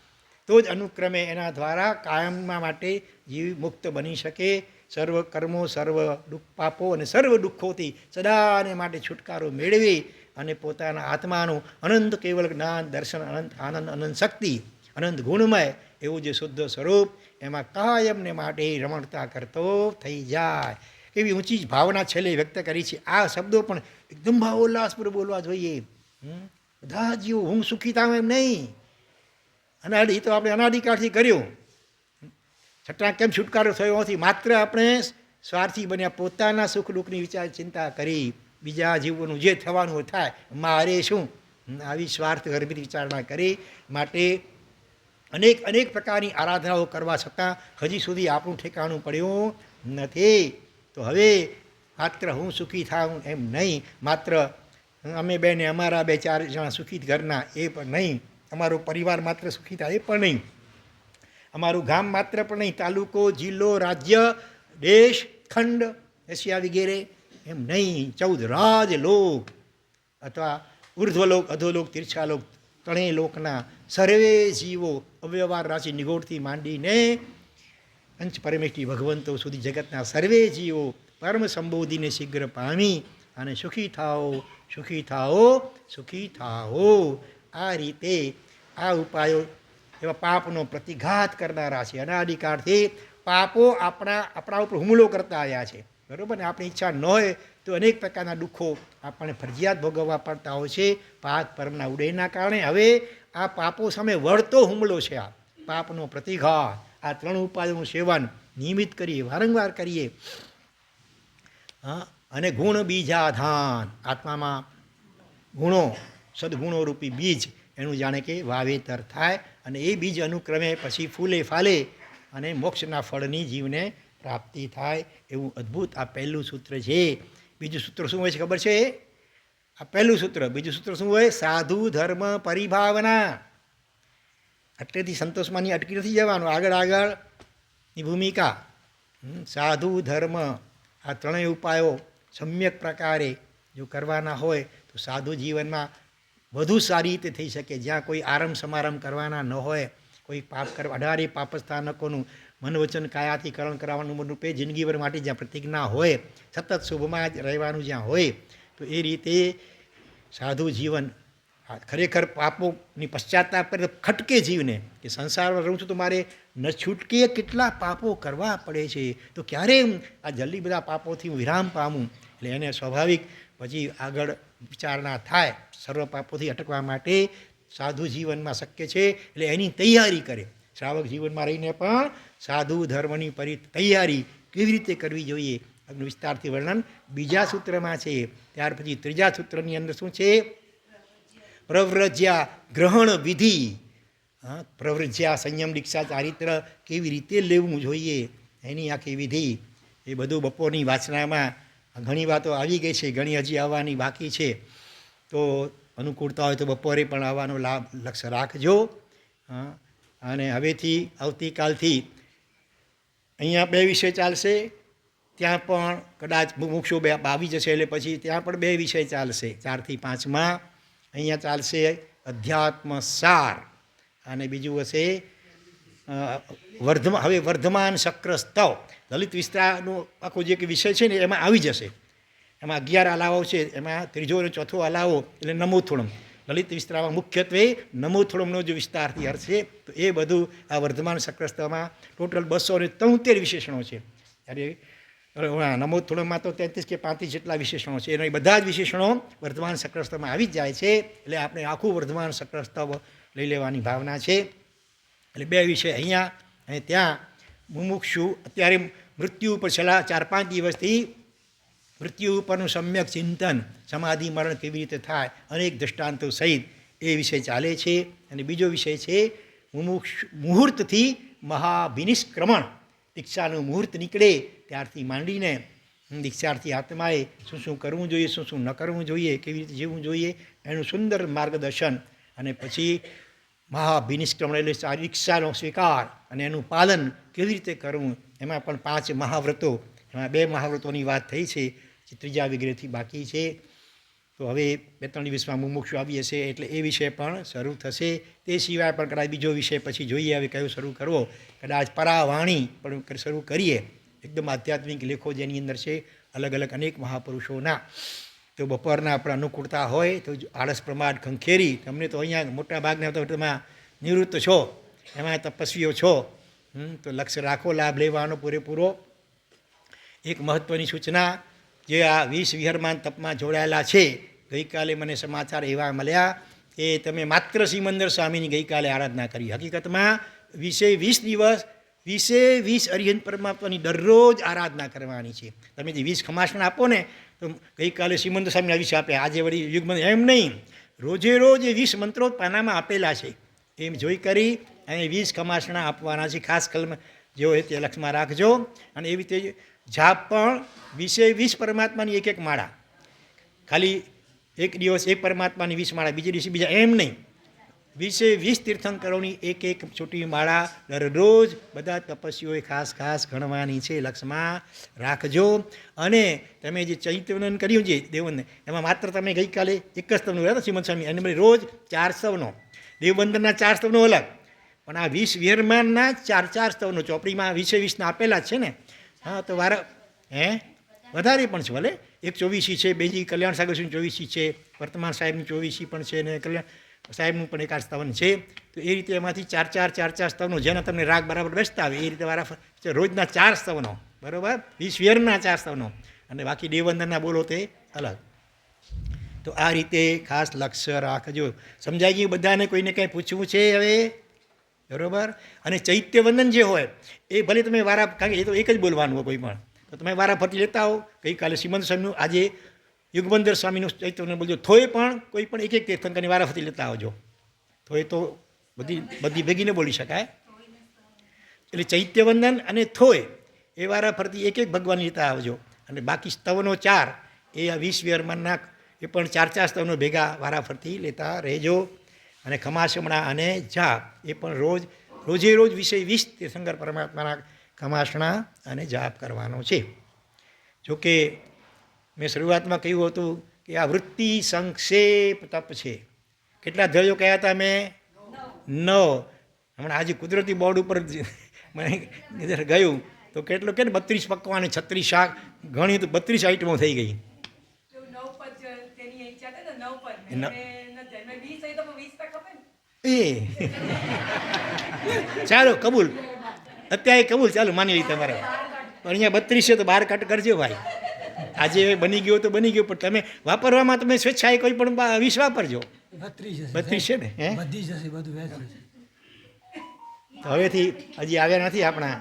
તો જ અનુક્રમે એના દ્વારા કાયમમાં માટે જીવ મુક્ત બની શકે. સર્વ કર્મો, સર્વ દુઃખ પાપો અને સર્વ દુઃખોથી સદાને માટે છુટકારો મેળવી અને પોતાના આત્માનું અનંત કેવલ જ્ઞાન, દર્શન, અનંત આનંદ, અનંત શક્તિ, અનંત ગુણમય એવું જે શુદ્ધ સ્વરૂપ, એમાં કાયમને માટે રમણતા કરતો થઈ જાય. એવી ઊંચી જ ભાવના છેલ્લે વ્યક્ત કરી છે. આ શબ્દો પણ એકદમ ભાવોલ્લાસપૂર્વક બોલવા જોઈએ. બધા જીવો હું સુખી થાવ એમ નહીં. અનાદિ તો આપણે અનાદિકાળથી કર્યું. છતાં કેમ છુટકારો થયો નથી? માત્ર આપણે સ્વાર્થી બન્યા, પોતાના સુખ દુઃખની વિચાર ચિંતા કરી, બીજા જીવોનું જે થવાનું થાય મારે શું, આવી સ્વાર્થ ગર્ભિત વિચારણા કરી. માટે અનેક પ્રકારની આરાધનાઓ કરવા છતાં હજી સુધી આપણું ઠેકાણું પડ્યું નથી. તો હવે માત્ર હું સુખી થાઉં એમ નહીં, માત્ર અમે બેને અમારા 2-4 જણા સુખી ઘરના એ પણ નહીં, અમારો પરિવાર માત્ર સુખી થાય એ પણ નહીં, અમારું ગામ માત્ર પણ નહીં, તાલુકો, જિલ્લો, રાજ્ય, દેશ, ખંડ, એશિયા વગેરે એમ નહીં, 14 રાજલોક અથવા ઉર્ધ્વલોક, અધોલોક, તીર્છાલોક, 3 લોકના સર્વે જીવો અવ્યવહાર રાશિ નિગોળથી માંડીને પંચ પરમેષ્ઠી ભગવંતો સુધી જગતના સર્વે જીવો પરમ સંબોધીને શીઘ્ર પામી અને સુખી થાઓ, સુખી થાઓ, સુખી થાઓ. આ રીતે આ ઉપાયો એવા પાપનો પ્રતિઘાત કરનારા છે. અનાદિકાળથી પાપો આપણા ઉપર હુમલો કરતા આવ્યા છે, બરાબર ને? આપણી ઈચ્છા ન હોય તો અનેક પ્રકારના દુઃખો આપણને ફરજિયાત ભોગવવા પડતા હોય છે પાપ પરમના ઉદયના કારણે. હવે આ પાપો સામે વળતો હુમલો છે, આ પાપનો પ્રતિઘાત. આ 3 ઉપાયોનું સેવન નિયમિત કરીએ, વારંવાર કરીએ. અને ગુણ બીજાધાન, આત્મામાં ગુણો, સદગુણો રૂપી બીજ એનું જાણે કે વાવેતર થાય અને એ બીજ અનુક્રમે પછી ફૂલે ફાલે અને મોક્ષના ફળની જીવને પ્રાપ્તિ થાય. એવું અદ્ભુત આ પહેલું સૂત્ર છે. બીજું સૂત્ર શું હોય છે ખબર છે? આ પહેલું સૂત્ર. બીજું સૂત્ર શું હોય? સાધુ ધર્મ પરિભાવના. એટલેથી સંતોષમાં અટકી નથી જવાનું, આગળની ભૂમિકા. સાધુ ધર્મ, આ 3 ઉપાયો સમ્યક પ્રકારે જો કરવાના હોય તો સાધુ જીવનમાં વધુ સારી રીતે થઈ શકે. જ્યાં કોઈ આરંભ સમારંભ કરવાના ન હોય, કોઈ પાપ કરવા 18 પાપસ્થાનકોનું મન વચન કાયાથી કરણ કરાવવાનું રૂપે જિંદગીભર માટે જ્યાં પ્રતિજ્ઞા હોય, સતત શુભમાં જ રહેવાનું જ્યાં હોય, તો એ રીતે સાધુ જીવન ખરેખર પાપોની પશ્ચાતાપ કરે ખટકે જીવને કે સંસારમાં રહું છું તો મારે ન છૂટકે કેટલા પાપો કરવા પડે છે, તો ક્યારે આ જલ્દી બધા પાપોથી હું વિરામ પામું. એટલે એને સ્વાભાવિક પછી આગળ વિચારણા થાય સર્વ પાપોથી અટકવા માટે સાધુ જીવનમાં શક્ય છે. એટલે એની તૈયારી કરે. શ્રાવક જીવનમાં રહીને પણ સાધુ ધર્મની તૈયારી કેવી રીતે કરવી જોઈએ એનું વિસ્તારથી વર્ણન બીજા સૂત્રમાં છે. ત્યાર પછી ત્રીજા સૂત્રની અંદર શું છે? પ્રવ્રજ્યા ગ્રહણ વિધિ. પ્રવ્રજ્યા સંયમ, દીક્ષા, ચારિત્ર કેવી રીતે લેવું જોઈએ એની આખી વિધિ. એ બધું બપોરની વાચનામાં ઘણી વાતો આવી ગઈ છે, ઘણી હજી આવવાની બાકી છે. તો અનુકૂળતા હોય તો બપોરે પણ આવવાનો લક્ષ્ય રાખજો. અને હવેથી આવતીકાલથી અહીંયા 2 વિષય ચાલશે. ત્યાં પણ કદાચ મુમુક્ષુ આવી જશે એટલે પછી ત્યાં પણ 2 વિષય ચાલશે 4 થી 5માં. અહીંયા ચાલશે અધ્યાત્મ સાર અને બીજું હશે વર્ધમાન શક્ર સ્તવ. લલિત વિસ્તારનો આખો જે વિષય છે ને એમાં આવી જશે. એમાં 11 અલાવો છે, એમાં ત્રીજો અને ચોથો અલાવો એટલે નમોથોડમ. લલિત વિસ્તારમાં મુખ્યત્વે નમોથોડમનો જે વિસ્તારથી અર્થ છે, તો એ બધું આ વર્ધમાન શક્રસ્તવમાં ટોટલ 273 વિશેષણો છે. ત્યારે નમોથોડમમાં તો 33 કે 35 જેટલા વિશેષણો છે. એના બધા જ વિશેષણો વર્ધમાન શક્રસ્તવમાં આવી જ જાય છે. એટલે આપણે આખું વર્ધમાન શક્રસ્તવ લઈ લેવાની ભાવના છે. એટલે 2 વિષય અહીંયા અને ત્યાં. મુમુક્ષુ અત્યારે મૃત્યુ ઉપર છેલ્લા 4-5 દિવસથી મૃત્યુ ઉપરનું સમ્યક ચિંતન, સમાધિ મરણ કેવી રીતે થાય, અનેક દૃષ્ટાંતો સહિત એ વિષય ચાલે છે. અને બીજો વિષય છે મુહૂર્તથી મહાભિનિષ્ક્રમણ. દીક્ષાનું મુહૂર્ત નીકળે ત્યારથી માંડીને દીક્ષાર્થી આત્માએ શું શું કરવું જોઈએ, શું શું ન કરવું જોઈએ, કેવી રીતે જીવવું જોઈએ, એનું સુંદર માર્ગદર્શન. અને પછી મહાભિનિષ્ક્રમણ એટલે દીક્ષાનો સ્વીકાર અને એનું પાલન કેવી રીતે કરવું. એમાં પણ 5 મહાવ્રતો, એમાં 2 મહાવ્રતોની વાત થઈ છે, ત્રીજા વિગ્રહથી બાકી છે. તો હવે 2-3 દિવસમાં મુમુક્ષુ આવી હશે એટલે એ વિષય પણ શરૂ થશે. તે સિવાય પણ કદાચ બીજો વિષય પછી જોઈએ હવે કયો શરૂ કરવો. કદાચ પરાવાણી પણ શરૂ કરીએ, એકદમ આધ્યાત્મિક લેખો જેની અંદર છે અલગ અલગ અનેક મહાપુરુષોના. તો બપોરના આપણે અનુકૂળતા હોય તો આળસ પ્રમાદ ખંખેરી, તમને તો અહીંયા મોટા ભાગના તો તમે નિવૃત્ત છો, એમાં તપસ્વીઓ છો, તો લક્ષ્ય રાખો લાભ લેવાનો પૂરેપૂરો. એક મહત્ત્વની સૂચના, જે આ 20 વિહરમાન તપમાં જોડાયેલા છે, ગઈકાલે મને સમાચાર એવા મળ્યા કે તમે માત્ર સિમંદર સ્વામીની ગઈકાલે આરાધના કરી. હકીકતમાં 20 દિવસ 20 અરિહંત પરમાત્માની દરરોજ આરાધના કરવાની છે. તમે જે 20 ખમાસણ આપો ને, તો ગઈકાલે સિમંદર સ્વામીના 20 આપ્યા, આજે વળી યુગમંત્ર, એમ નહીં, રોજે રોજ એ 20 મંત્રો પાનામાં આપેલા છે, એમ જોઈ કરી અને 20 ખમાસણા આપવાના છે. ખાસ કલમ જે હોય તે લક્ષમાં રાખજો. અને એવી રીતે જાપ પણ 20 પરમાત્માની એક માળા, ખાલી એક દિવસ એક પરમાત્માની 20 માળા, બીજે દિવસે બીજા, એમ નહીં, 20 તીર્થંકરોની એક છોટી માળા દરરોજ બધા તપસ્વીઓએ ખાસ ગણવાની છે, લક્ષમાં રાખજો. અને તમે જે ચૈત્યવંદન કર્યું છે દેવવંદન, એમાં માત્ર તમે ગઈકાલે એક જ સ્તવનો રહ્યા શ્રીમંત સ્વામી, અને રોજ 4 સ્તવનો, દેવવંદનના 4 સ્તવનો અલગ, પણ આ 20 વિહરમાનના 4 સ્તવનો ચોપડીમાં 20 આપેલા જ છે ને. હા, તો વધારે પણ છે, ભલે એક 24 છે, બીજી કલ્યાણ સાગર 24 છે, વર્તમાન સાહેબની 24 પણ છે, ને કલ્યાણ સાહેબનું પણ 1 સ્તવન છે. તો એ રીતે એમાંથી 4 સ્તવનો, જેના તમને રાગ બરાબર બેસતા આવે એ રીતે વારા રોજના 4 સ્તવનો, બરાબર, 20 વિહરના 4 સ્તવનો, અને બાકી દેવવંદનના બોલો તે અલગ. તો આ રીતે ખાસ લક્ષ્ય રાખજો. સમજાઈ ગયું બધાને? કોઈને કંઈ પૂછવું છે હવે? બરાબર. અને ચૈત્યવંદન જે હોય એ ભલે તમે વારા, કારણ કે એ તો એક જ બોલવાનું હોય કોઈ પણ, તો તમે વારા ફરતી લેતા હો. ગઈકાલે શ્રીમંત સ્વામીનું, આજે યુગબંદર સ્વામીનું ચૈત્યવંદન બોલજો. થોય પણ કોઈ પણ એક તીર્થંકરની વારા ફરતી લેતા આવજો. થોય તો બધી ભેગી ન બોલી શકાય. એટલે ચૈત્યવંદન અને થોય એ વારા ફરતી એક ભગવાન લેતા આવજો. અને બાકી સ્તવનો 4 એ આ 20 વિહરમાનના એ પણ 4 સ્તવનો ભેગા વારા ફરતી લેતા રહેજો. અને ખમાસમણા અને જાપ એ પણ રોજે રોજ 20 તીર્થંકર પરમાત્માના ખમાસણા અને જાપ કરવાનો છે. જોકે મેં શરૂઆતમાં કહ્યું હતું કે આ વૃત્તિ સંક્ષેપ તપ છે. કેટલા ધ્યેયો કયા હતા મેં? 9. હમણાં આજે કુદરતી બોર્ડ ઉપર મને ગયું તો કેટલું કે 32 પકવાન, 36 શાક, ઘણી તો 32 આઈટમો થઈ ગઈ. ચાલો કબૂલ, અત્યારે કબૂલ, ચાલો માની લઈ તમારે. પણ અહીંયા 32 છે તો 12 કટ કરજો ભાઈ. આજે બની ગયો તો બની ગયો, પણ તમે વાપરવામાં તમે સ્વેચ્છાએ કોઈ પણ 20 વાપરજો. 32 છે ને? તો હવેથી હજી આવ્યા નથી આપણા,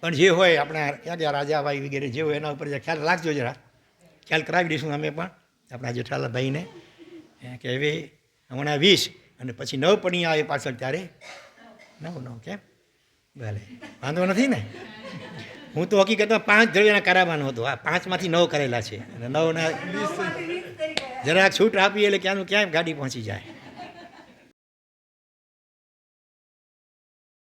પણ જે હોય આપણા ક્યાં રાજાભાઈ વગેરે જે હોય એના ઉપર ખ્યાલ રાખજો, જરા ખ્યાલ કરાવી દઈશું અમે પણ આપણા જેઠાલાલભાઈને કે હવે હમણાં 20 અને પછી 9 પણ આવે પાછળ, ત્યારે 9 કેમ? ભલે, વાંધો નથી ને. હું તો હકીકતમાં 5 ધ્યેયોના કરાવવાનો હતો, આ 5માંથી 9 કરેલા છે, અને 9ના જરાક છૂટ આપી એટલે ક્યાંનું ક્યાંય ગાડી પહોંચી જાય.